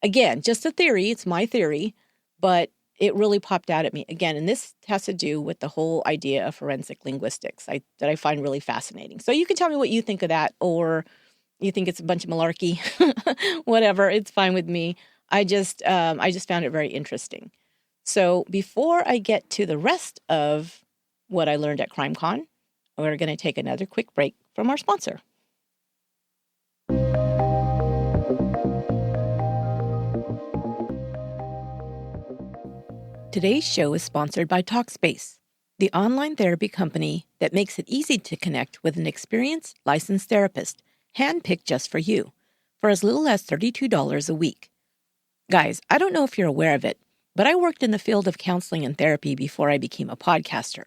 again, just a theory. It's my theory, but it really popped out at me again. And this has to do with the whole idea of forensic linguistics that I find really fascinating. So you can tell me what you think of that, or you think it's a bunch of malarkey, whatever. It's fine with me. I just found it very interesting. So before I get to the rest of what I learned at CrimeCon, we're going to take another quick break from our sponsor. Today's show is sponsored by Talkspace, the online therapy company that makes it easy to connect with an experienced, licensed therapist, handpicked just for you, for as little as $32 a week. Guys, I don't know if you're aware of it, but I worked in the field of counseling and therapy before I became a podcaster.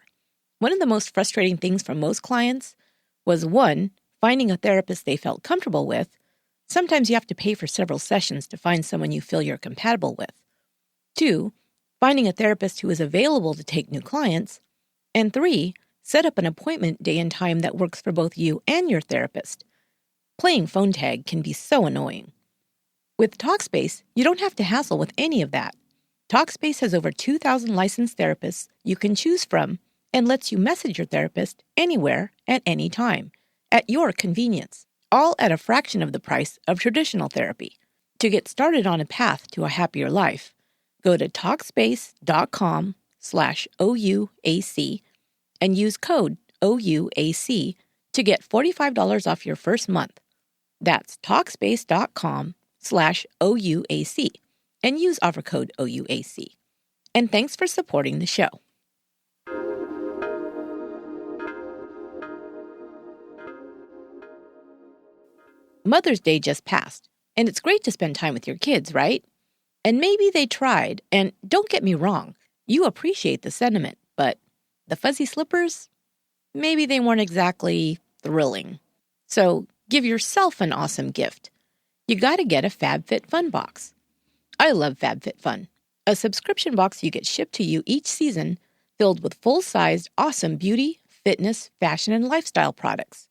One of the most frustrating things for most clients was, 1, finding a therapist they felt comfortable with. Sometimes you have to pay for several sessions to find someone you feel you're compatible with. 2, finding a therapist who is available to take new clients. And 3, set up an appointment day and time that works for both you and your therapist. Playing phone tag can be so annoying. With Talkspace, you don't have to hassle with any of that. Talkspace has over 2,000 licensed therapists you can choose from and lets you message your therapist anywhere at any time, at your convenience, all at a fraction of the price of traditional therapy. To get started on a path to a happier life, go to Talkspace.com/OUAC and use code OUAC to get $45 off your first month. That's Talkspace.com/OUAC and use offer code OUAC. And thanks for supporting the show. Mother's Day just passed, and it's great to spend time with your kids, right? And maybe they tried, and don't get me wrong, you appreciate the sentiment, but the fuzzy slippers? Maybe they weren't exactly thrilling. So give yourself an awesome gift. You gotta get a FabFitFun box. I love FabFitFun, a subscription box you get shipped to you each season filled with full-sized, awesome beauty, fitness, fashion, and lifestyle products.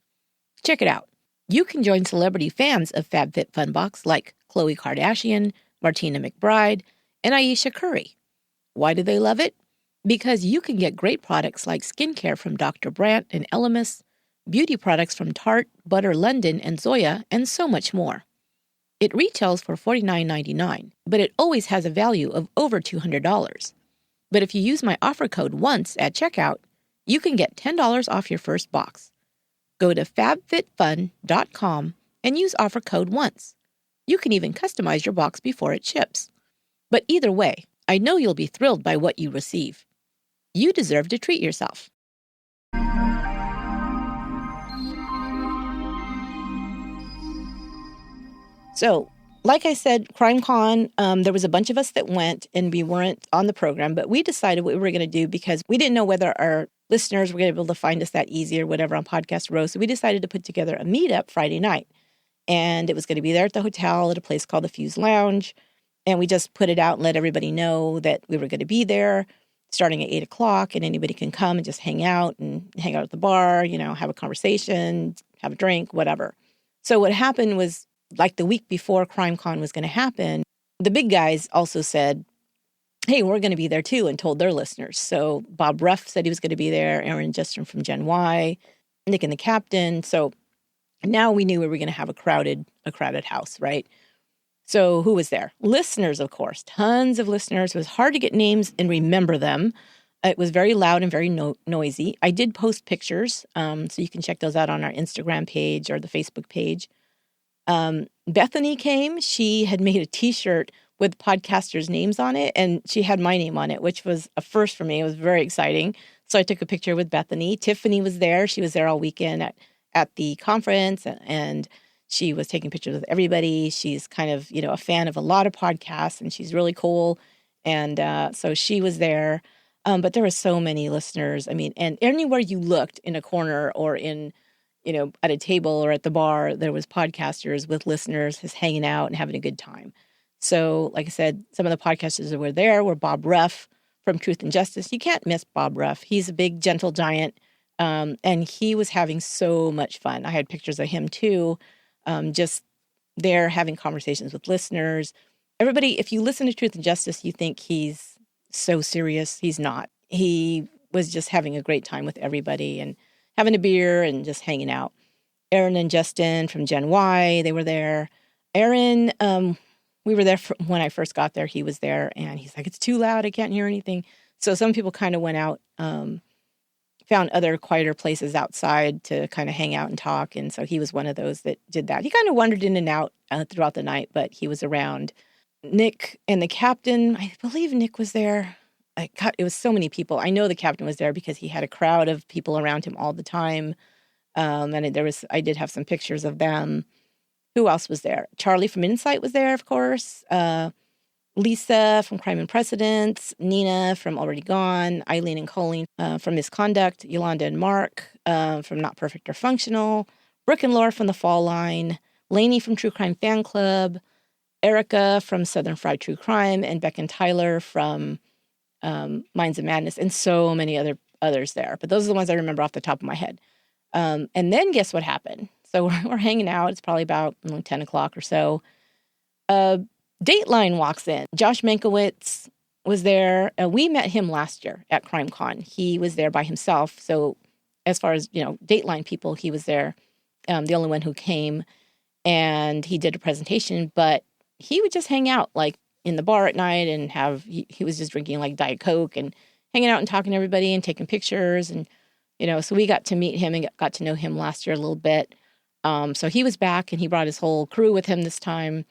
Check it out. You can join celebrity fans of FabFitFun like Khloe Kardashian, Martina McBride, and Ayesha Curry. Why do they love it? Because you can get great products like skincare from Dr. Brandt and Elemis, beauty products from Tarte, Butter London, and Zoya, and so much more. It retails for $49.99, but it always has a value of over $200. But if you use my offer code ONCE at checkout, you can get $10 off your first box. Go to fabfitfun.com and use offer code ONCE. You can even customize your box before it ships. But either way, I know you'll be thrilled by what you receive. You deserve to treat yourself. So, like I said, CrimeCon, there was a bunch of us that went, and we weren't on the program, but we decided what we were going to do because we didn't know whether our listeners were going to be able to find us that easy or whatever on Podcast Row. So we decided to put together a meetup Friday night. And it was going to be there at the hotel at a place called the Fuse Lounge. And we just put it out and let everybody know that we were going to be there starting at 8 o'clock, and anybody can come and just hang out at the bar, have a conversation, have a drink, whatever. So what happened was, like the week before CrimeCon was going to happen, the big guys also said, hey, we're going to be there too, and told their listeners. So Bob Ruff said he was going to be there, Aaron Justin from Gen Y, Nick and the Captain. So now we knew we were going to have a crowded house, right? So who was there? Listeners, of course, tons of listeners. It was hard to get names and remember them. It was very loud and very noisy. I did post pictures, so you can check those out on our Instagram page or the Facebook page. Bethany came. She had made a T-shirt with podcasters' names on it, and she had my name on it, which was a first for me. It was very exciting. So I took a picture with Bethany. Tiffany was there. She was there all weekend at the conference, and she was taking pictures with everybody. She's kind of, a fan of a lot of podcasts, and she's really cool. And so she was there. But there were so many listeners. I mean, and anywhere you looked in a corner or in at a table or at the bar, there was podcasters with listeners just hanging out and having a good time. So, like I said, some of the podcasters that were there were Bob Ruff from Truth and Justice. You can't miss Bob Ruff. He's a big, gentle giant, and he was having so much fun. I had pictures of him, too, just there having conversations with listeners. Everybody, if you listen to Truth and Justice, you think he's so serious. He's not. He was just having a great time with everybody and having a beer and just hanging out. Aaron and Justin from Gen Y, they were there. Aaron, we were there when I first got there. He was there, and he's like, it's too loud. I can't hear anything. So some people kind of went out, found other quieter places outside to kind of hang out and talk. And so he was one of those that did that. He kind of wandered in and out throughout the night, but he was around. Nick and the captain, I believe Nick was there. It was so many people. I know the captain was there because he had a crowd of people around him all the time. And I did have some pictures of them. Who else was there? Charlie from Insight was there, of course. Lisa from Crime and Precedents. Nina from Already Gone. Eileen and Colleen from Misconduct. Yolanda and Mark from Not Perfect or Functional. Brooke and Laura from The Fall Line. Lainey from True Crime Fan Club. Erica from Southern Fried True Crime. And Beck and Tyler from Minds of Madness. And so many others there. But those are the ones I remember off the top of my head. And then guess what happened? So we're hanging out. It's probably about 10 o'clock or so. Dateline walks in. Josh Mankiewicz was there. We met him last year at CrimeCon. He was there by himself. So as far as, Dateline people, he was there, the only one who came. And he did a presentation. But he would just hang out, like, in the bar at night and he was just drinking, like, Diet Coke and hanging out and talking to everybody and taking pictures. And, so we got to meet him and got to know him last year a little bit. So he was back, and he brought his whole crew with him this time.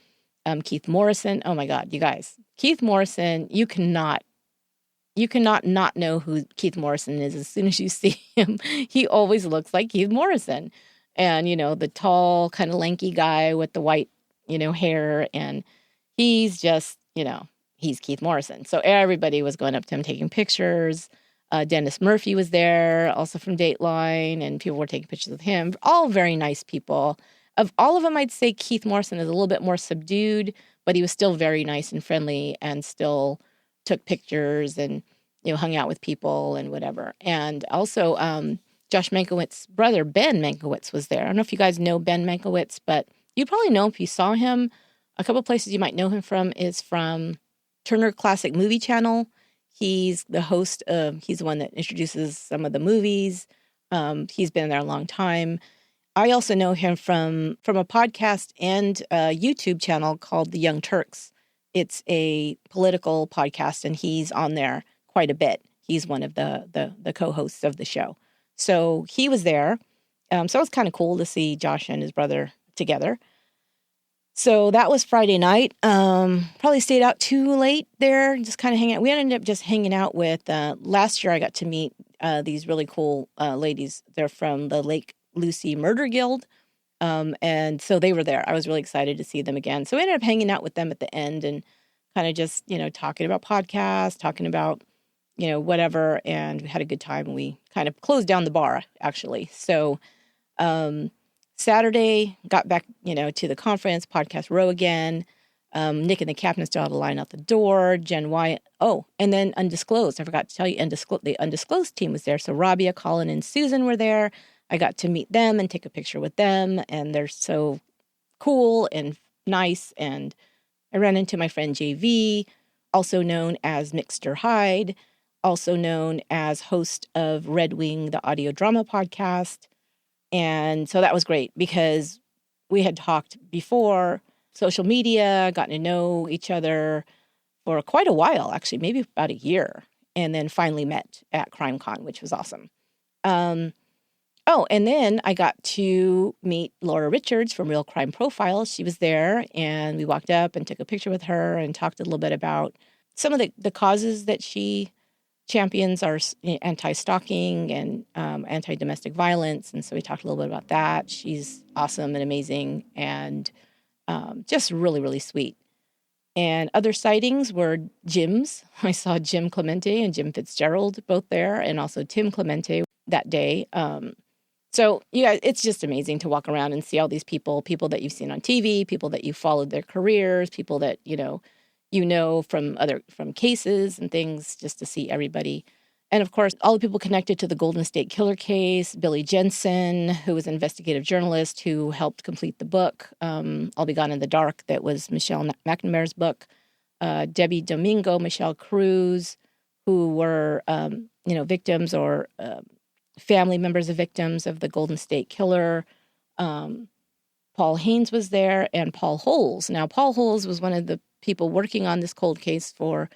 Keith Morrison. Oh my God, you guys. Keith Morrison, you cannot not know who Keith Morrison is as soon as you see him. He always looks like Keith Morrison. And, the tall, kind of lanky guy with the white, hair. And he's just, he's Keith Morrison. So everybody was going up to him, taking pictures. Dennis Murphy was there, also from Dateline, and people were taking pictures with him. All very nice people. Of all of them, I'd say Keith Morrison is a little bit more subdued, but he was still very nice and friendly and still took pictures and, hung out with people and whatever. And also, Josh Mankiewicz's brother, Ben Mankiewicz, was there. I don't know if you guys know Ben Mankiewicz, but you probably know him if you saw him. A couple of places you might know him from is from Turner Classic Movie Channel. He's the host he's the one that introduces some of the movies. He's been there a long time. I also know him from a podcast and a YouTube channel called The Young Turks. It's a political podcast, and he's on there quite a bit. He's one of the co-hosts of the show. So he was there. So it was kind of cool to see Josh and his brother together. So that was Friday night. Probably stayed out too late there, just kind of hanging out. We ended up just hanging out with, last year I got to meet these really cool ladies. They're from the Lake Lucy Murder Guild. And so they were there. I was really excited to see them again. So we ended up hanging out with them at the end and kind of just, talking about podcasts, talking about, whatever. And we had a good time. We kind of closed down the bar, actually. So, Saturday, got back, to the conference, Podcast Row again. Nick and the captain still had a line out the door. Gen Y. Oh, and then Undisclosed. I forgot to tell you, the Undisclosed team was there. So Rabia, Colin, and Susan were there. I got to meet them and take a picture with them. And they're so cool and nice. And I ran into my friend JV, also known as Mixter Hyde, also known as host of Red Wing, the audio drama podcast. And so that was great because we had talked before, social media, gotten to know each other for quite a while, actually, maybe about a year, and then finally met at CrimeCon, which was awesome. And then I got to meet Laura Richards from Real Crime Profiles. She was there, and we walked up and took a picture with her and talked a little bit about some of the causes that she champions are anti-stalking and anti-domestic violence. And so we talked a little bit about that. She's awesome and amazing and just really, really sweet. And other sightings were Jim's. I saw Jim Clemente and Jim Fitzgerald both there, and also Tim Clemente that day. So, yeah, it's just amazing to walk around and see all these people that you've seen on TV, people that you followed their careers, people that, from cases and things, just to see everybody. And of course, all the people connected to the Golden State Killer case, Billy Jensen, who was an investigative journalist who helped complete the book, I'll Be Gone in the Dark, that was Michelle McNamara's book, Debbie Domingo, Michelle Cruz, who were, victims or family members of victims of the Golden State Killer. Paul Haynes was there, and Paul Holes. Now, Paul Holes was one of the people working on this cold case for,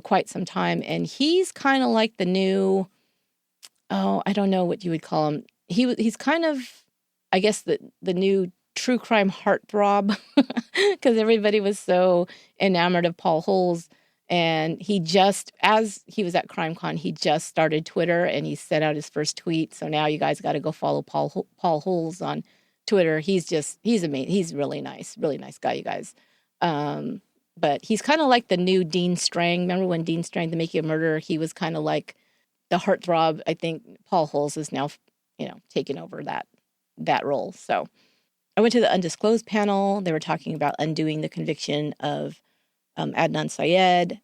quite some time. And he's kind of like the new, I don't know what you would call him. He's kind of, I guess, the new true crime heartthrob, because everybody was so enamored of Paul Holes. And as he was at CrimeCon, he just started Twitter, and he sent out his first tweet. So now you guys got to go follow Paul Holes on Twitter. He's amazing. He's really nice guy, you guys. But he's kind of like the new Dean Strang. Remember when Dean Strang, The Making of Murder, he was kind of like the heartthrob. I think Paul Holes is now, taken over that role. So I went to the Undisclosed panel. They were talking about undoing the conviction of Adnan Syed,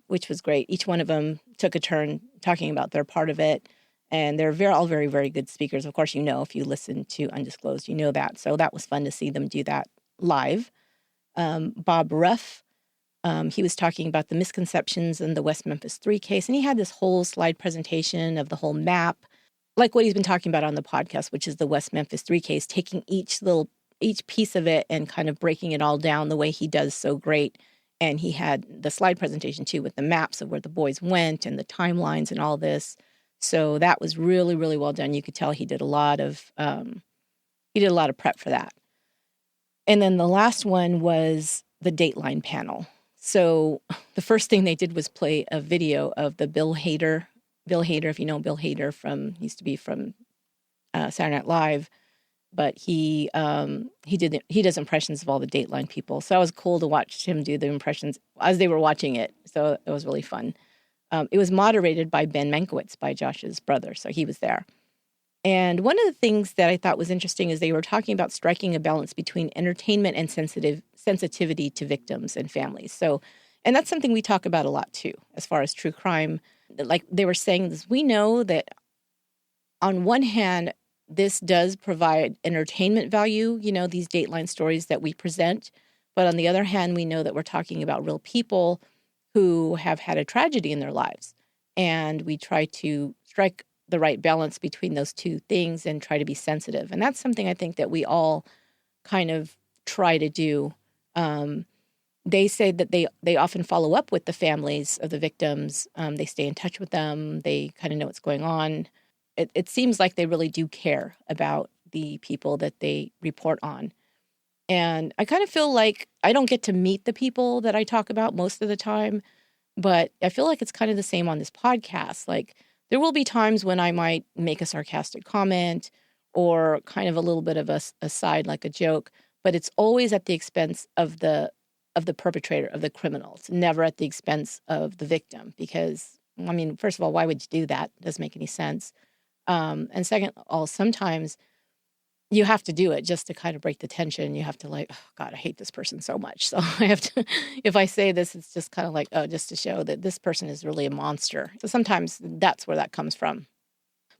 which was great. Each one of them took a turn talking about their part of it. And they're all very, very good speakers. Of course, if you listen to Undisclosed, you know that. So that was fun to see them do that live. Bob Ruff, he was talking about the misconceptions in the West Memphis 3 case. And he had this whole slide presentation of the whole map, like what he's been talking about on the podcast, which is the West Memphis 3 case, taking each piece of it and kind of breaking it all down the way he does so great. And he had the slide presentation, too, with the maps of where the boys went and the timelines and all this. So that was really, really well done. You could tell he did a lot of prep for that. And then the last one was the Dateline panel. So the first thing they did was play a video of the Bill Hader, if you know Bill Hader used to be from Saturday Night Live. But he does impressions of all the Dateline people. So it was cool to watch him do the impressions as they were watching it. So it was really fun. It was moderated by Ben Mankiewicz, by Josh's brother. So he was there. And one of the things that I thought was interesting is they were talking about striking a balance between entertainment and sensitivity to victims and families. And that's something we talk about a lot too, as far as true crime. Like they were saying this, we know that on one hand, this does provide entertainment value, these Dateline stories that we present. But on the other hand, we know that we're talking about real people who have had a tragedy in their lives. And we try to strike the right balance between those two things and try to be sensitive. And that's something I think that we all kind of try to do. They say that they often follow up with the families of the victims. They stay in touch with them. They kind of know what's going on. It seems like they really do care about the people that they report on. And I kind of feel like I don't get to meet the people that I talk about most of the time, but I feel like it's kind of the same on this podcast. Like there will be times when I might make a sarcastic comment or kind of a little bit of a aside, like a joke, but it's always at the expense of the perpetrator, of the criminal. It's never at the expense of the victim because, first of all, why would you do that? It doesn't make any sense. And second, sometimes you have to do it just to kind of break the tension. You have to oh God, I hate this person so much. So I have to, if I say this, it's just kind of like, just to show that this person is really a monster. So sometimes that's where that comes from.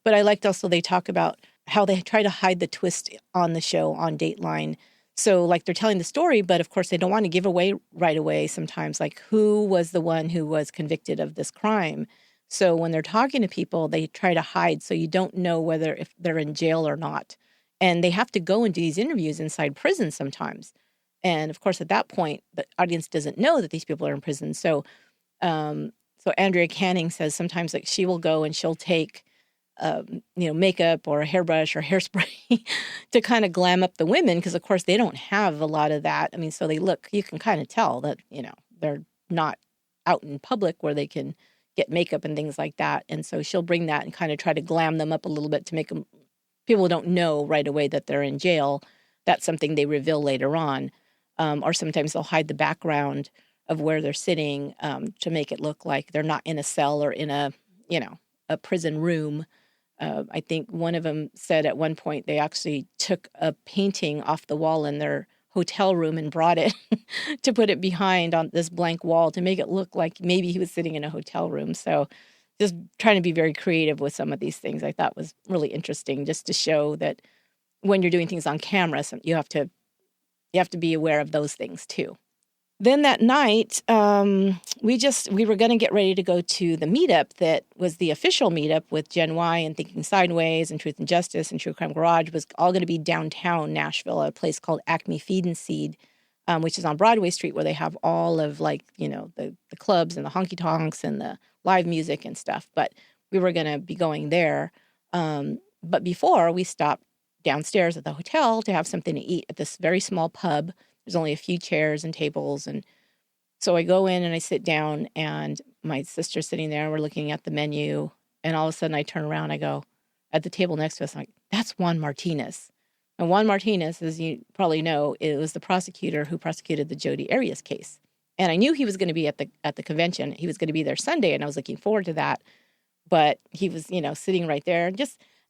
But I liked also they talk about how they try to hide the twist on the show on Dateline. So like they're telling the story, but of course they don't want to give away right away sometimes, like who was the one who was convicted of this crime. So when they're talking to people, they try to hide so you don't know if they're in jail or not. And they have to go and do these interviews inside prison sometimes. And of course, at that point, the audience doesn't know that these people are in prison. So Andrea Canning says sometimes like she will go and she'll take, makeup or a hairbrush or hairspray to kind of glam up the women. Because of course they don't have a lot of that. So you can kind of tell that, they're not out in public where they can get makeup and things like that. And so she'll bring that and kind of try to glam them up a little bit to make them, people don't know right away that they're in jail. That's something they reveal later on. Or sometimes they'll hide the background of where they're sitting to make it look like they're not in a cell or in a prison room. I think one of them said at one point they actually took a painting off the wall in their hotel room and brought it to put it behind on this blank wall to make it look like maybe he was sitting in a hotel room. So just trying to be very creative with some of these things I thought was really interesting, just to show that when you're doing things on camera, you have to be aware of those things too. Then that night, we were going to get ready to go to the meetup that was the official meetup with Gen Y and Thinking Sideways and Truth and Justice and True Crime Garage. Was all going to be downtown Nashville, a place called Acme Feed and Seed, which is on Broadway Street, where they have all of the clubs and the honky tonks and the live music and stuff. But we were going to be going there. But before, we stopped downstairs at the hotel to have something to eat at this very small pub. There's only a few chairs and tables. And so I go in and I sit down, and my sister's sitting there, and we're looking at the menu. And all of a sudden I turn around, I go at the table next to us, I'm like, that's Juan Martinez. And Juan Martinez, as you probably know, it was the prosecutor who prosecuted the Jodi Arias case. And I knew he was going to be at the convention. He was going to be there Sunday, and I was looking forward to that. But he was, sitting right there.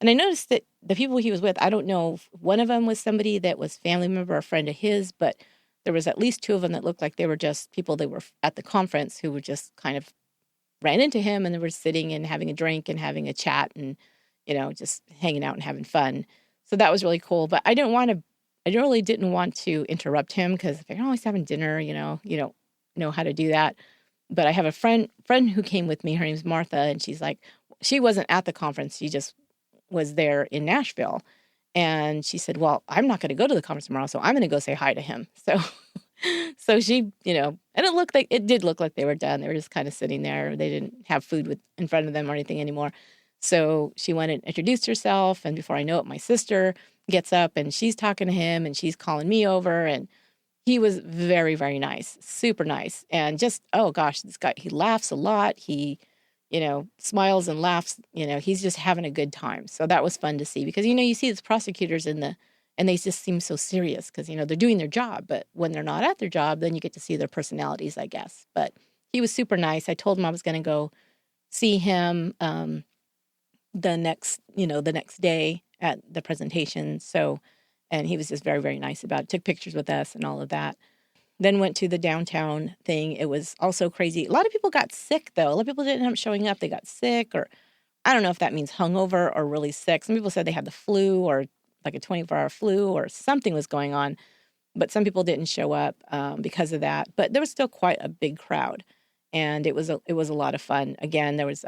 And I noticed that the people he was with, I don't know if one of them was somebody that was family member or a friend of his, but there was at least two of them that looked like they were just people that were at the conference who were just kind of ran into him, and they were sitting and having a drink and having a chat and, just hanging out and having fun. So that was really cool. But I really didn't want to interrupt him, because if you're always having dinner, you don't know how to do that. But I have a friend who came with me. Her name's Martha, and she's like, she wasn't at the conference. She just was there in Nashville. And she said, well, I'm not going to go to the conference tomorrow, so I'm going to go say hi to him. So she, and it did look like they were done. They were just kind of sitting there. They didn't have food in front of them or anything anymore. So she went and introduced herself. And before I know it, my sister gets up and she's talking to him, and she's calling me over. And he was very, very nice, super nice. And just, oh gosh, this guy, he laughs a lot. He, smiles and laughs, he's just having a good time. So that was fun to see, because, you see these prosecutors and they just seem so serious because, they're doing their job. But when they're not at their job, then you get to see their personalities, I guess. But he was super nice. I told him I was going to go see him the next day at the presentation. So, and he was just very, very nice about it. Took pictures with us and all of that. Then went to the downtown thing. It was also crazy. A lot of people got sick, though. A lot of people didn't end up showing up. They got sick, or I don't know if that means hungover or really sick. Some people said they had the flu, or like a 24-hour flu, or something was going on. But some people didn't show up because of that. But there was still quite a big crowd, and it was a lot of fun. Again, there was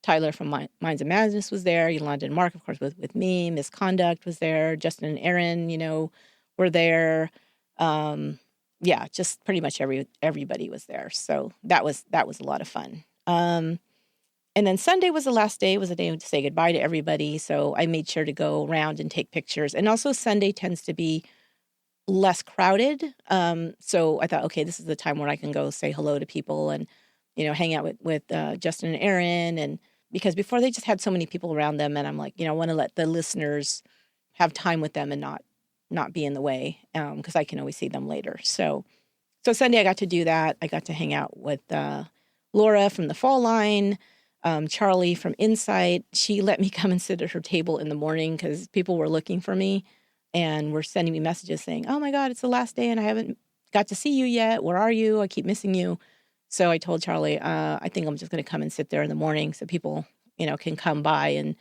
Tyler from Minds of Madness was there. Yolanda and Mark, of course, with me. Misconduct was there. Justin and Aaron, were there. Yeah, just pretty much everybody was there. So that was a lot of fun. And then Sunday was the last day. It was a day to say goodbye to everybody. So I made sure to go around and take pictures. And also Sunday tends to be less crowded. So I thought, okay, this is the time where I can go say hello to people and, hang out with Justin and Aaron. And because before they just had so many people around them, and I'm like, I want to let the listeners have time with them and not be in the way, because I can always see them later. So Sunday I got to do that. I got to hang out with Laura from the Fall Line, Charlie from Insight. She let me come and sit at her table in the morning because people were looking for me and were sending me messages saying, oh my God, it's the last day and I haven't got to see you yet. Where are you? I keep missing you. So I told Charlie, I think I'm just going to come and sit there in the morning so people, can come by and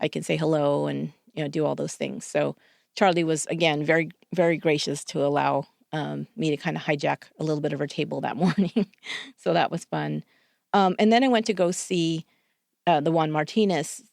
I can say hello and, do all those things. So Charlie was, again, very, very gracious to allow me to kind of hijack a little bit of her table that morning. So that was fun. And then I went to go see the Juan Martinez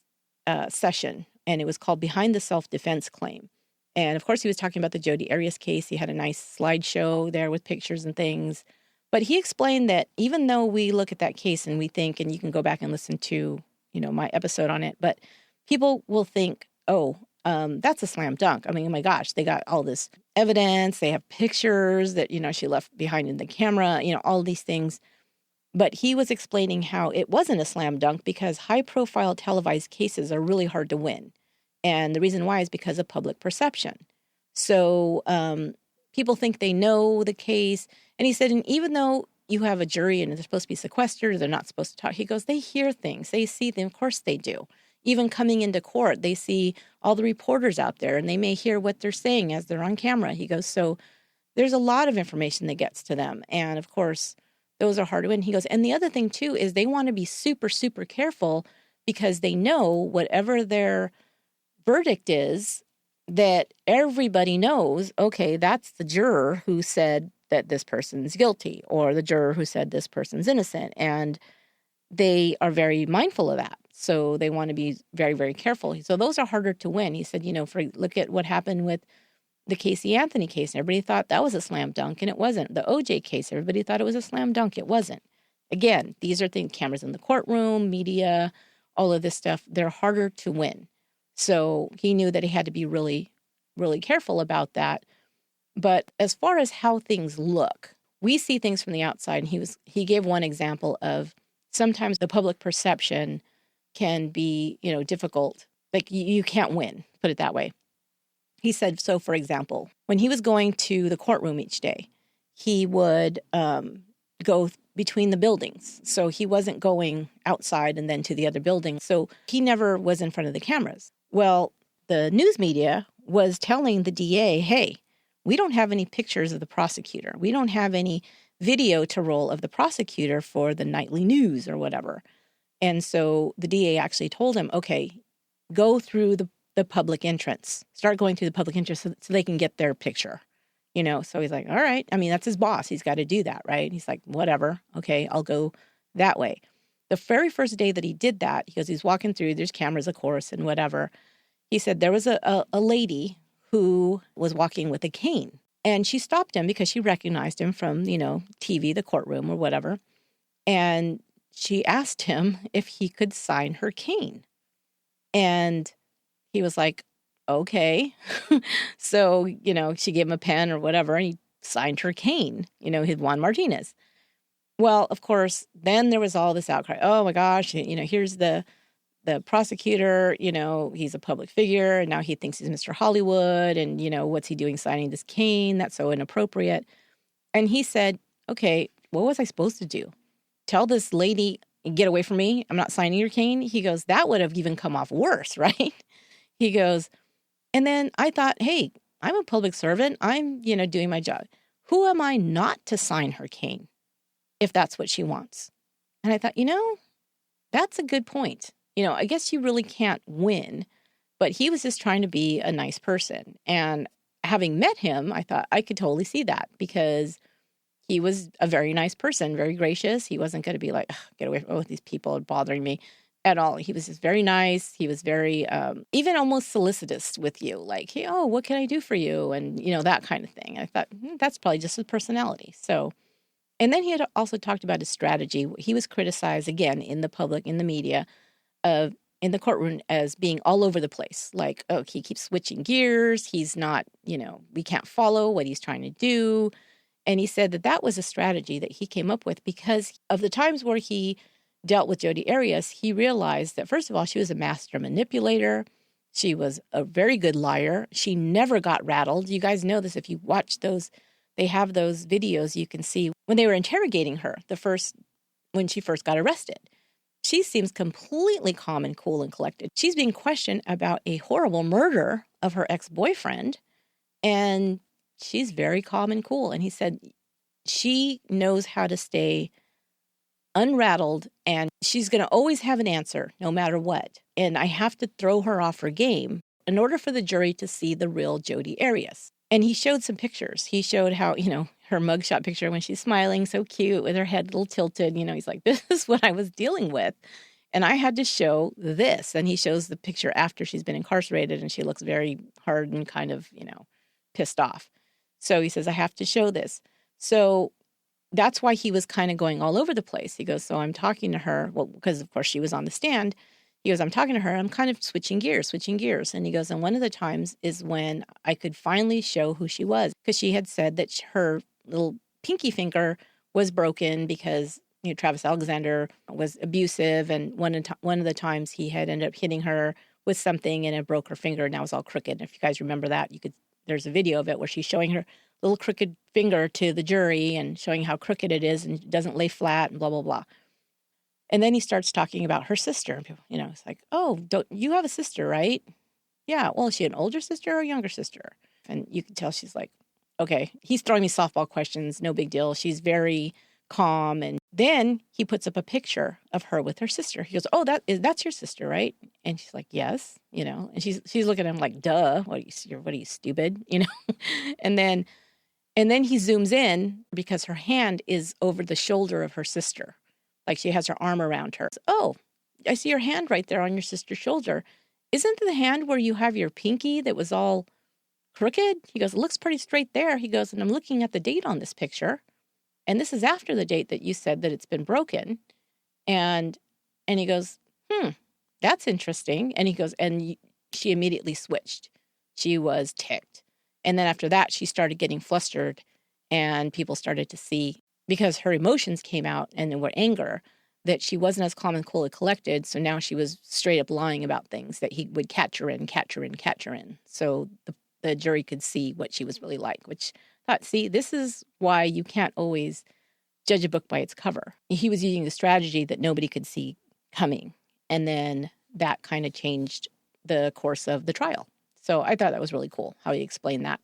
session, and it was called Behind the Self-Defense Claim. And, of course, he was talking about the Jodi Arias case. He had a nice slideshow there with pictures and things. But he explained that even though we look at that case and we think, and you can go back and listen to, my episode on it, but people will think, oh, that's a slam dunk. I mean, oh my gosh, they got all this evidence. They have pictures that, she left behind in the camera, all these things. But he was explaining how it wasn't a slam dunk because high-profile televised cases are really hard to win. And the reason why is because of public perception. So people think they know the case. And he said, and even though you have a jury and they're supposed to be sequestered, they're not supposed to talk, he goes, they hear things, they see them, of course they do. even coming into court, they see all the reporters out there and they may hear what they're saying as they're on camera. He goes, so there's a lot of information that gets to them. And of course, those are hard to win. He goes, and the other thing too is they want to be super, super careful because they know whatever their verdict is, that everybody knows, okay, that's the juror who said that this person's guilty or the juror who said this person's innocent. And they are very mindful of that. So they want to be very, very careful. So those are harder to win. He said, look at what happened with the Casey Anthony case. Everybody thought that was a slam dunk, and it wasn't. The OJ case, everybody thought it was a slam dunk. It wasn't. Again, these are things, cameras in the courtroom, media, all of this stuff. They're harder to win. So he knew that he had to be really, really careful about that. But as far as how things look, we see things from the outside. And he gave one example of sometimes the public perception can be, difficult. Like you can't win, put it that way. He said, so for example, when he was going to the courtroom each day, he would go between the buildings. So he wasn't going outside and then to the other building. So he never was in front of the cameras. Well, the news media was telling the DA, hey, we don't have any pictures of the prosecutor. We don't have any video to roll of the prosecutor for the nightly news or whatever. And so the DA actually told him, okay, go through the public entrance. Start going through the public entrance so they can get their picture. So he's like, all right. I mean, that's his boss. He's got to do that, right? He's like, whatever. Okay, I'll go that way. The very first day that he did that, he goes, he's walking through, there's cameras, of course, and whatever. He said there was a lady who was walking with a cane. And she stopped him because she recognized him from, TV, the courtroom or whatever. And she asked him if he could sign her cane. And he was like, okay. So, she gave him a pen or whatever, and he signed her cane, his Juan Martinez. Well, of course, then there was all this outcry. Oh my gosh, here's the prosecutor, he's a public figure, and now he thinks he's Mr. Hollywood, and, what's he doing signing this cane? That's so inappropriate. And he said, okay, what was I supposed to do? Tell this lady, get away from me, I'm not signing your cane? He goes, that would have even come off worse, right? He goes, and then I thought, hey, I'm a public servant. I'm, doing my job. Who am I not to sign her cane if that's what she wants? And I thought, that's a good point. I guess you really can't win, but he was just trying to be a nice person. And having met him, I thought I could totally see that because he was a very nice person, very gracious. He wasn't going to be like, get away from these people are bothering me at all. He was just very nice. He was very, even almost solicitous with you. Like, hey, what can I do for you? And, that kind of thing. I thought that's probably just his personality. So, and then he had also talked about his strategy. He was criticized again in the public, in the media, in the courtroom as being all over the place. Like, he keeps switching gears. He's not, we can't follow what he's trying to do. And he said that was a strategy that he came up with because of the times where he dealt with Jodi Arias, he realized that, first of all, she was a master manipulator. She was a very good liar. She never got rattled. You guys know this. If you watch those, they have those videos you can see when they were interrogating her, when she first got arrested. She seems completely calm and cool and collected. She's being questioned about a horrible murder of her ex-boyfriend, and she's very calm and cool. And he said she knows how to stay unrattled, and she's going to always have an answer no matter what. And I have to throw her off her game in order for the jury to see the real Jodi Arias. And he showed some pictures. He showed how, her mugshot picture when she's smiling, so cute, with her head a little tilted. He's like, this is what I was dealing with. And I had to show this. And he shows the picture after she's been incarcerated, and she looks very hard and kind of, pissed off. So he says, I have to show this. So that's why he was kind of going all over the place. He goes, so I'm talking to her. Well, because, of course, she was on the stand. He goes, I'm talking to her. I'm kind of switching gears. And he goes, and one of the times is when I could finally show who she was, because she had said that her little pinky finger was broken because, Travis Alexander was abusive. And one of the times he had ended up hitting her with something and it broke her finger and now it's all crooked. And if you guys remember that, there's a video of it where she's showing her little crooked finger to the jury and showing how crooked it is and it doesn't lay flat and blah, blah, blah. And then he starts talking about her sister. And people, it's like, oh, don't you have a sister, right? Yeah. Well, is she an older sister or a younger sister? And you can tell she's like, okay, he's throwing me softball questions. No big deal. She's very calm. And then he puts up a picture of her with her sister. He goes, oh, that's your sister, right? And she's like, yes, and she's looking at him like, duh, what are you stupid? And then he zooms in because her hand is over the shoulder of her sister. Like she has her arm around her. Oh, I see your hand right there on your sister's shoulder. Isn't the hand where you have your pinky that was all crooked? He goes, it looks pretty straight there. He goes, and I'm looking at the date on this picture. And this is after the date that you said that it's been broken. And he goes, that's interesting. And he goes, and she immediately switched. She was ticked. And then after that, she started getting flustered. And people started to see, because her emotions came out and were anger, that she wasn't as calm and cool and collected. So now she was straight up lying about things that he would catch her in. So the jury could see what she was really like, which I thought, see, this is why you can't always judge a book by its cover. He was using the strategy that nobody could see coming. And then that kind of changed the course of the trial. So I thought that was really cool how he explained that.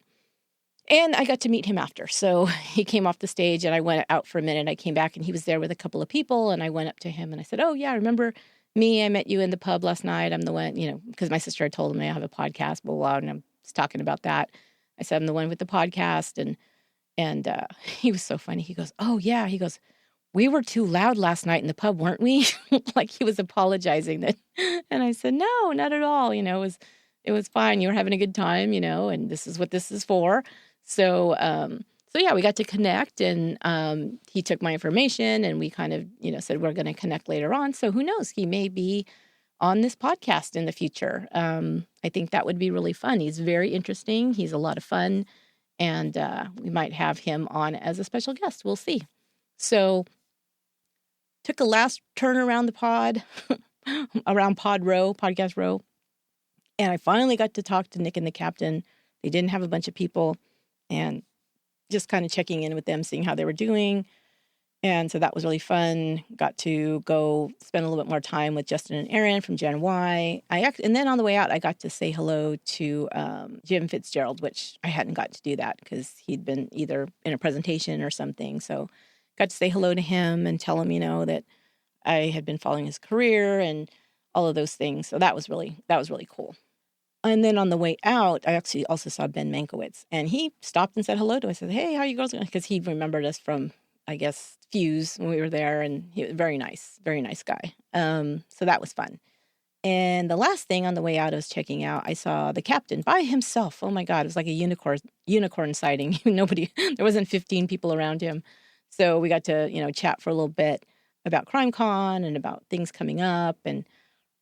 And I got to meet him after. So he came off the stage and I went out for a minute. I came back and he was there with a couple of people. And I went up to him and I said, oh, yeah, remember me? I met you in the pub last night. I'm the one, because my sister had told him I have a podcast, blah, blah, blah, and I was talking about that. I said, I'm the one with the podcast. And he was so funny. He goes, oh, yeah. He goes, we were too loud last night in the pub, weren't we? Like he was apologizing that. And I said, no, not at all. It was fine. You were having a good time, and this is what this is for. So yeah, we got to connect and he took my information and we kind of, said we're going to connect later on. So who knows? He may be on this podcast in the future. I think that would be really fun. He's very interesting. He's a lot of fun. And we might have him on as a special guest. We'll see. So took a last turn around the pod, around podcast row. And I finally got to talk to Nick and the captain. They didn't have a bunch of people. And just kind of checking in with them, seeing how they were doing. And so that was really fun. Got to go spend a little bit more time with Justin and Aaron from Gen Y. And then on the way out, I got to say hello to Jim Fitzgerald, which I hadn't got to do that because he'd been either in a presentation or something. So got to say hello to him and tell him, that I had been following his career and all of those things. So that was really cool. And then on the way out, I actually also saw Ben Mankiewicz. And he stopped and said hello to us. I said, hey, how are you girls doing? Because he remembered us from, I guess, Fuse when we were there. And he was very nice guy. So that was fun. And the last thing on the way out, I was checking out, I saw the captain by himself. Oh, my God. It was like a unicorn sighting. There wasn't 15 people around him. So we got to, chat for a little bit about CrimeCon and about things coming up. And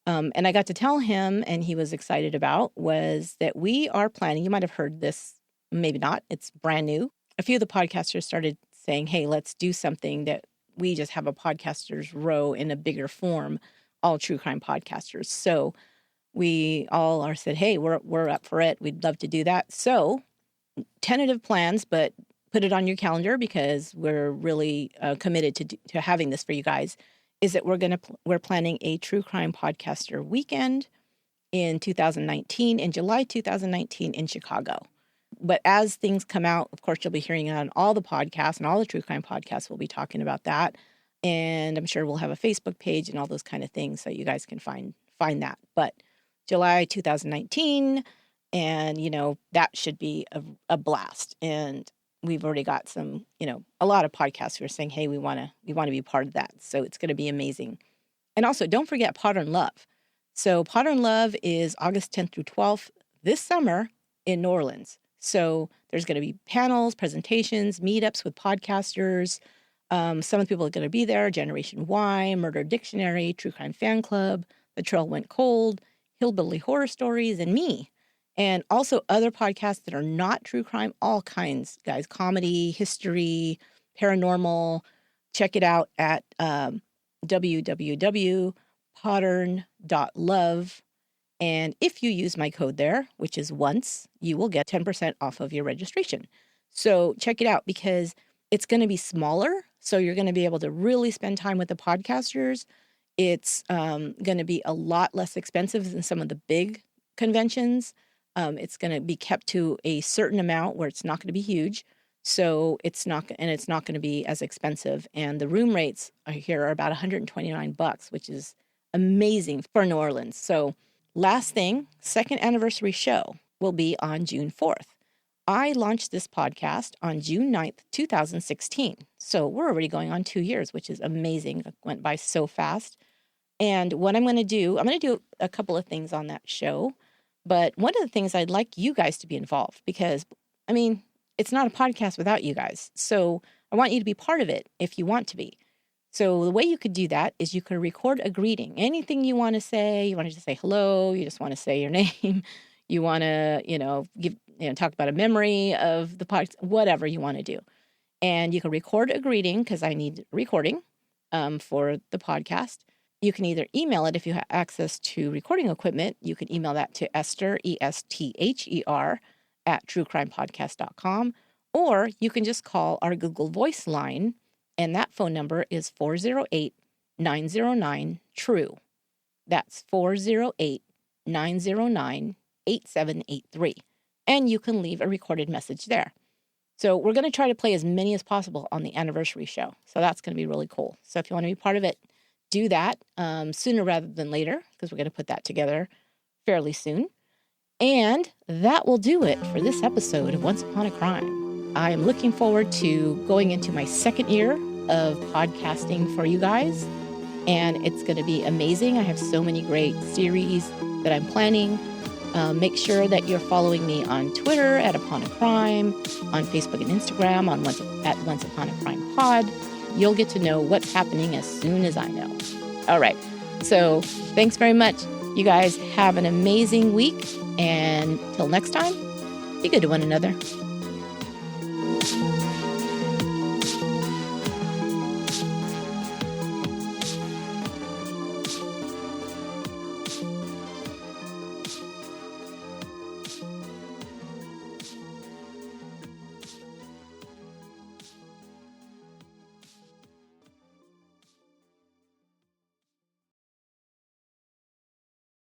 I got to tell him, and he was excited about, was that we are planning, you might have heard this, maybe not, it's brand new. A few of the podcasters started saying, hey, let's do something that we just have a podcasters row in a bigger form, all true crime podcasters. So we all said, hey, we're up for it. We'd love to do that. So tentative plans, but put it on your calendar because we're really committed to having this for you guys. Is that we're planning a true crime podcaster weekend in 2019, in July 2019 in Chicago. But as things come out, of course, you'll be hearing it on all the podcasts and all the true crime podcasts. We'll be talking about that. And I'm sure we'll have a Facebook page and all those kind of things so you guys can find that. But July 2019, and, that should be a blast. And we've already got some, a lot of podcasts who are saying, hey, we want to be part of that. So it's going to be amazing. And also, don't forget Modern Love. So Modern Love is August 10th through 12th this summer in New Orleans. So there's going to be panels, presentations, meetups with podcasters. Some of the people are going to be there. Generation Y, Murder Dictionary, True Crime Fan Club, The Trail Went Cold, Hillbilly Horror Stories, and me. And also other podcasts that are not true crime, all kinds, guys. Comedy, history, paranormal. Check it out at www.podern.love. And if you use my code there, which is once, you will get 10% off of your registration. So check it out because it's going to be smaller. So you're going to be able to really spend time with the podcasters It's going to be a lot less expensive than some of the big conventions. It's going to be kept to a certain amount where it's not going to be huge. So it's not going to be as expensive. And the room rates here are about $129, which is amazing for New Orleans. So last thing, second anniversary show will be on June 4th. I launched this podcast on June 9th, 2016. So we're already going on 2 years, which is amazing. It went by so fast. And what I'm going to do a couple of things on that show. But one of the things I'd like you guys to be involved because, I mean, it's not a podcast without you guys. So I want you to be part of it if you want to be. So the way you could do that is you could record a greeting. Anything you want to say, you want to just say hello, you just want to say your name, you want to, talk about a memory of the podcast, whatever you want to do. And you can record a greeting because I need recording for the podcast. You can either email it if you have access to recording equipment. You can email that to Esther, ESTHER, @truecrimepodcast.com. Or you can just call our Google Voice line, and that phone number is 408-909-TRUE. That's 408-909-8783. And you can leave a recorded message there. So we're going to try to play as many as possible on the anniversary show. So that's going to be really cool. So if you want to be part of it, do that sooner rather than later, because we're going to put that together fairly soon. And that will do it for this episode of Once Upon a Crime. I am looking forward to going into my second year of podcasting for you guys, and it's going to be amazing. I have so many great series that I'm planning. Make sure that you're following me on Twitter @UponACrime, on Facebook and Instagram at Once Upon a Crime Pod. You'll get to know what's happening as soon as I know. All right. So thanks very much. You guys have an amazing week. And till next time, be good to one another.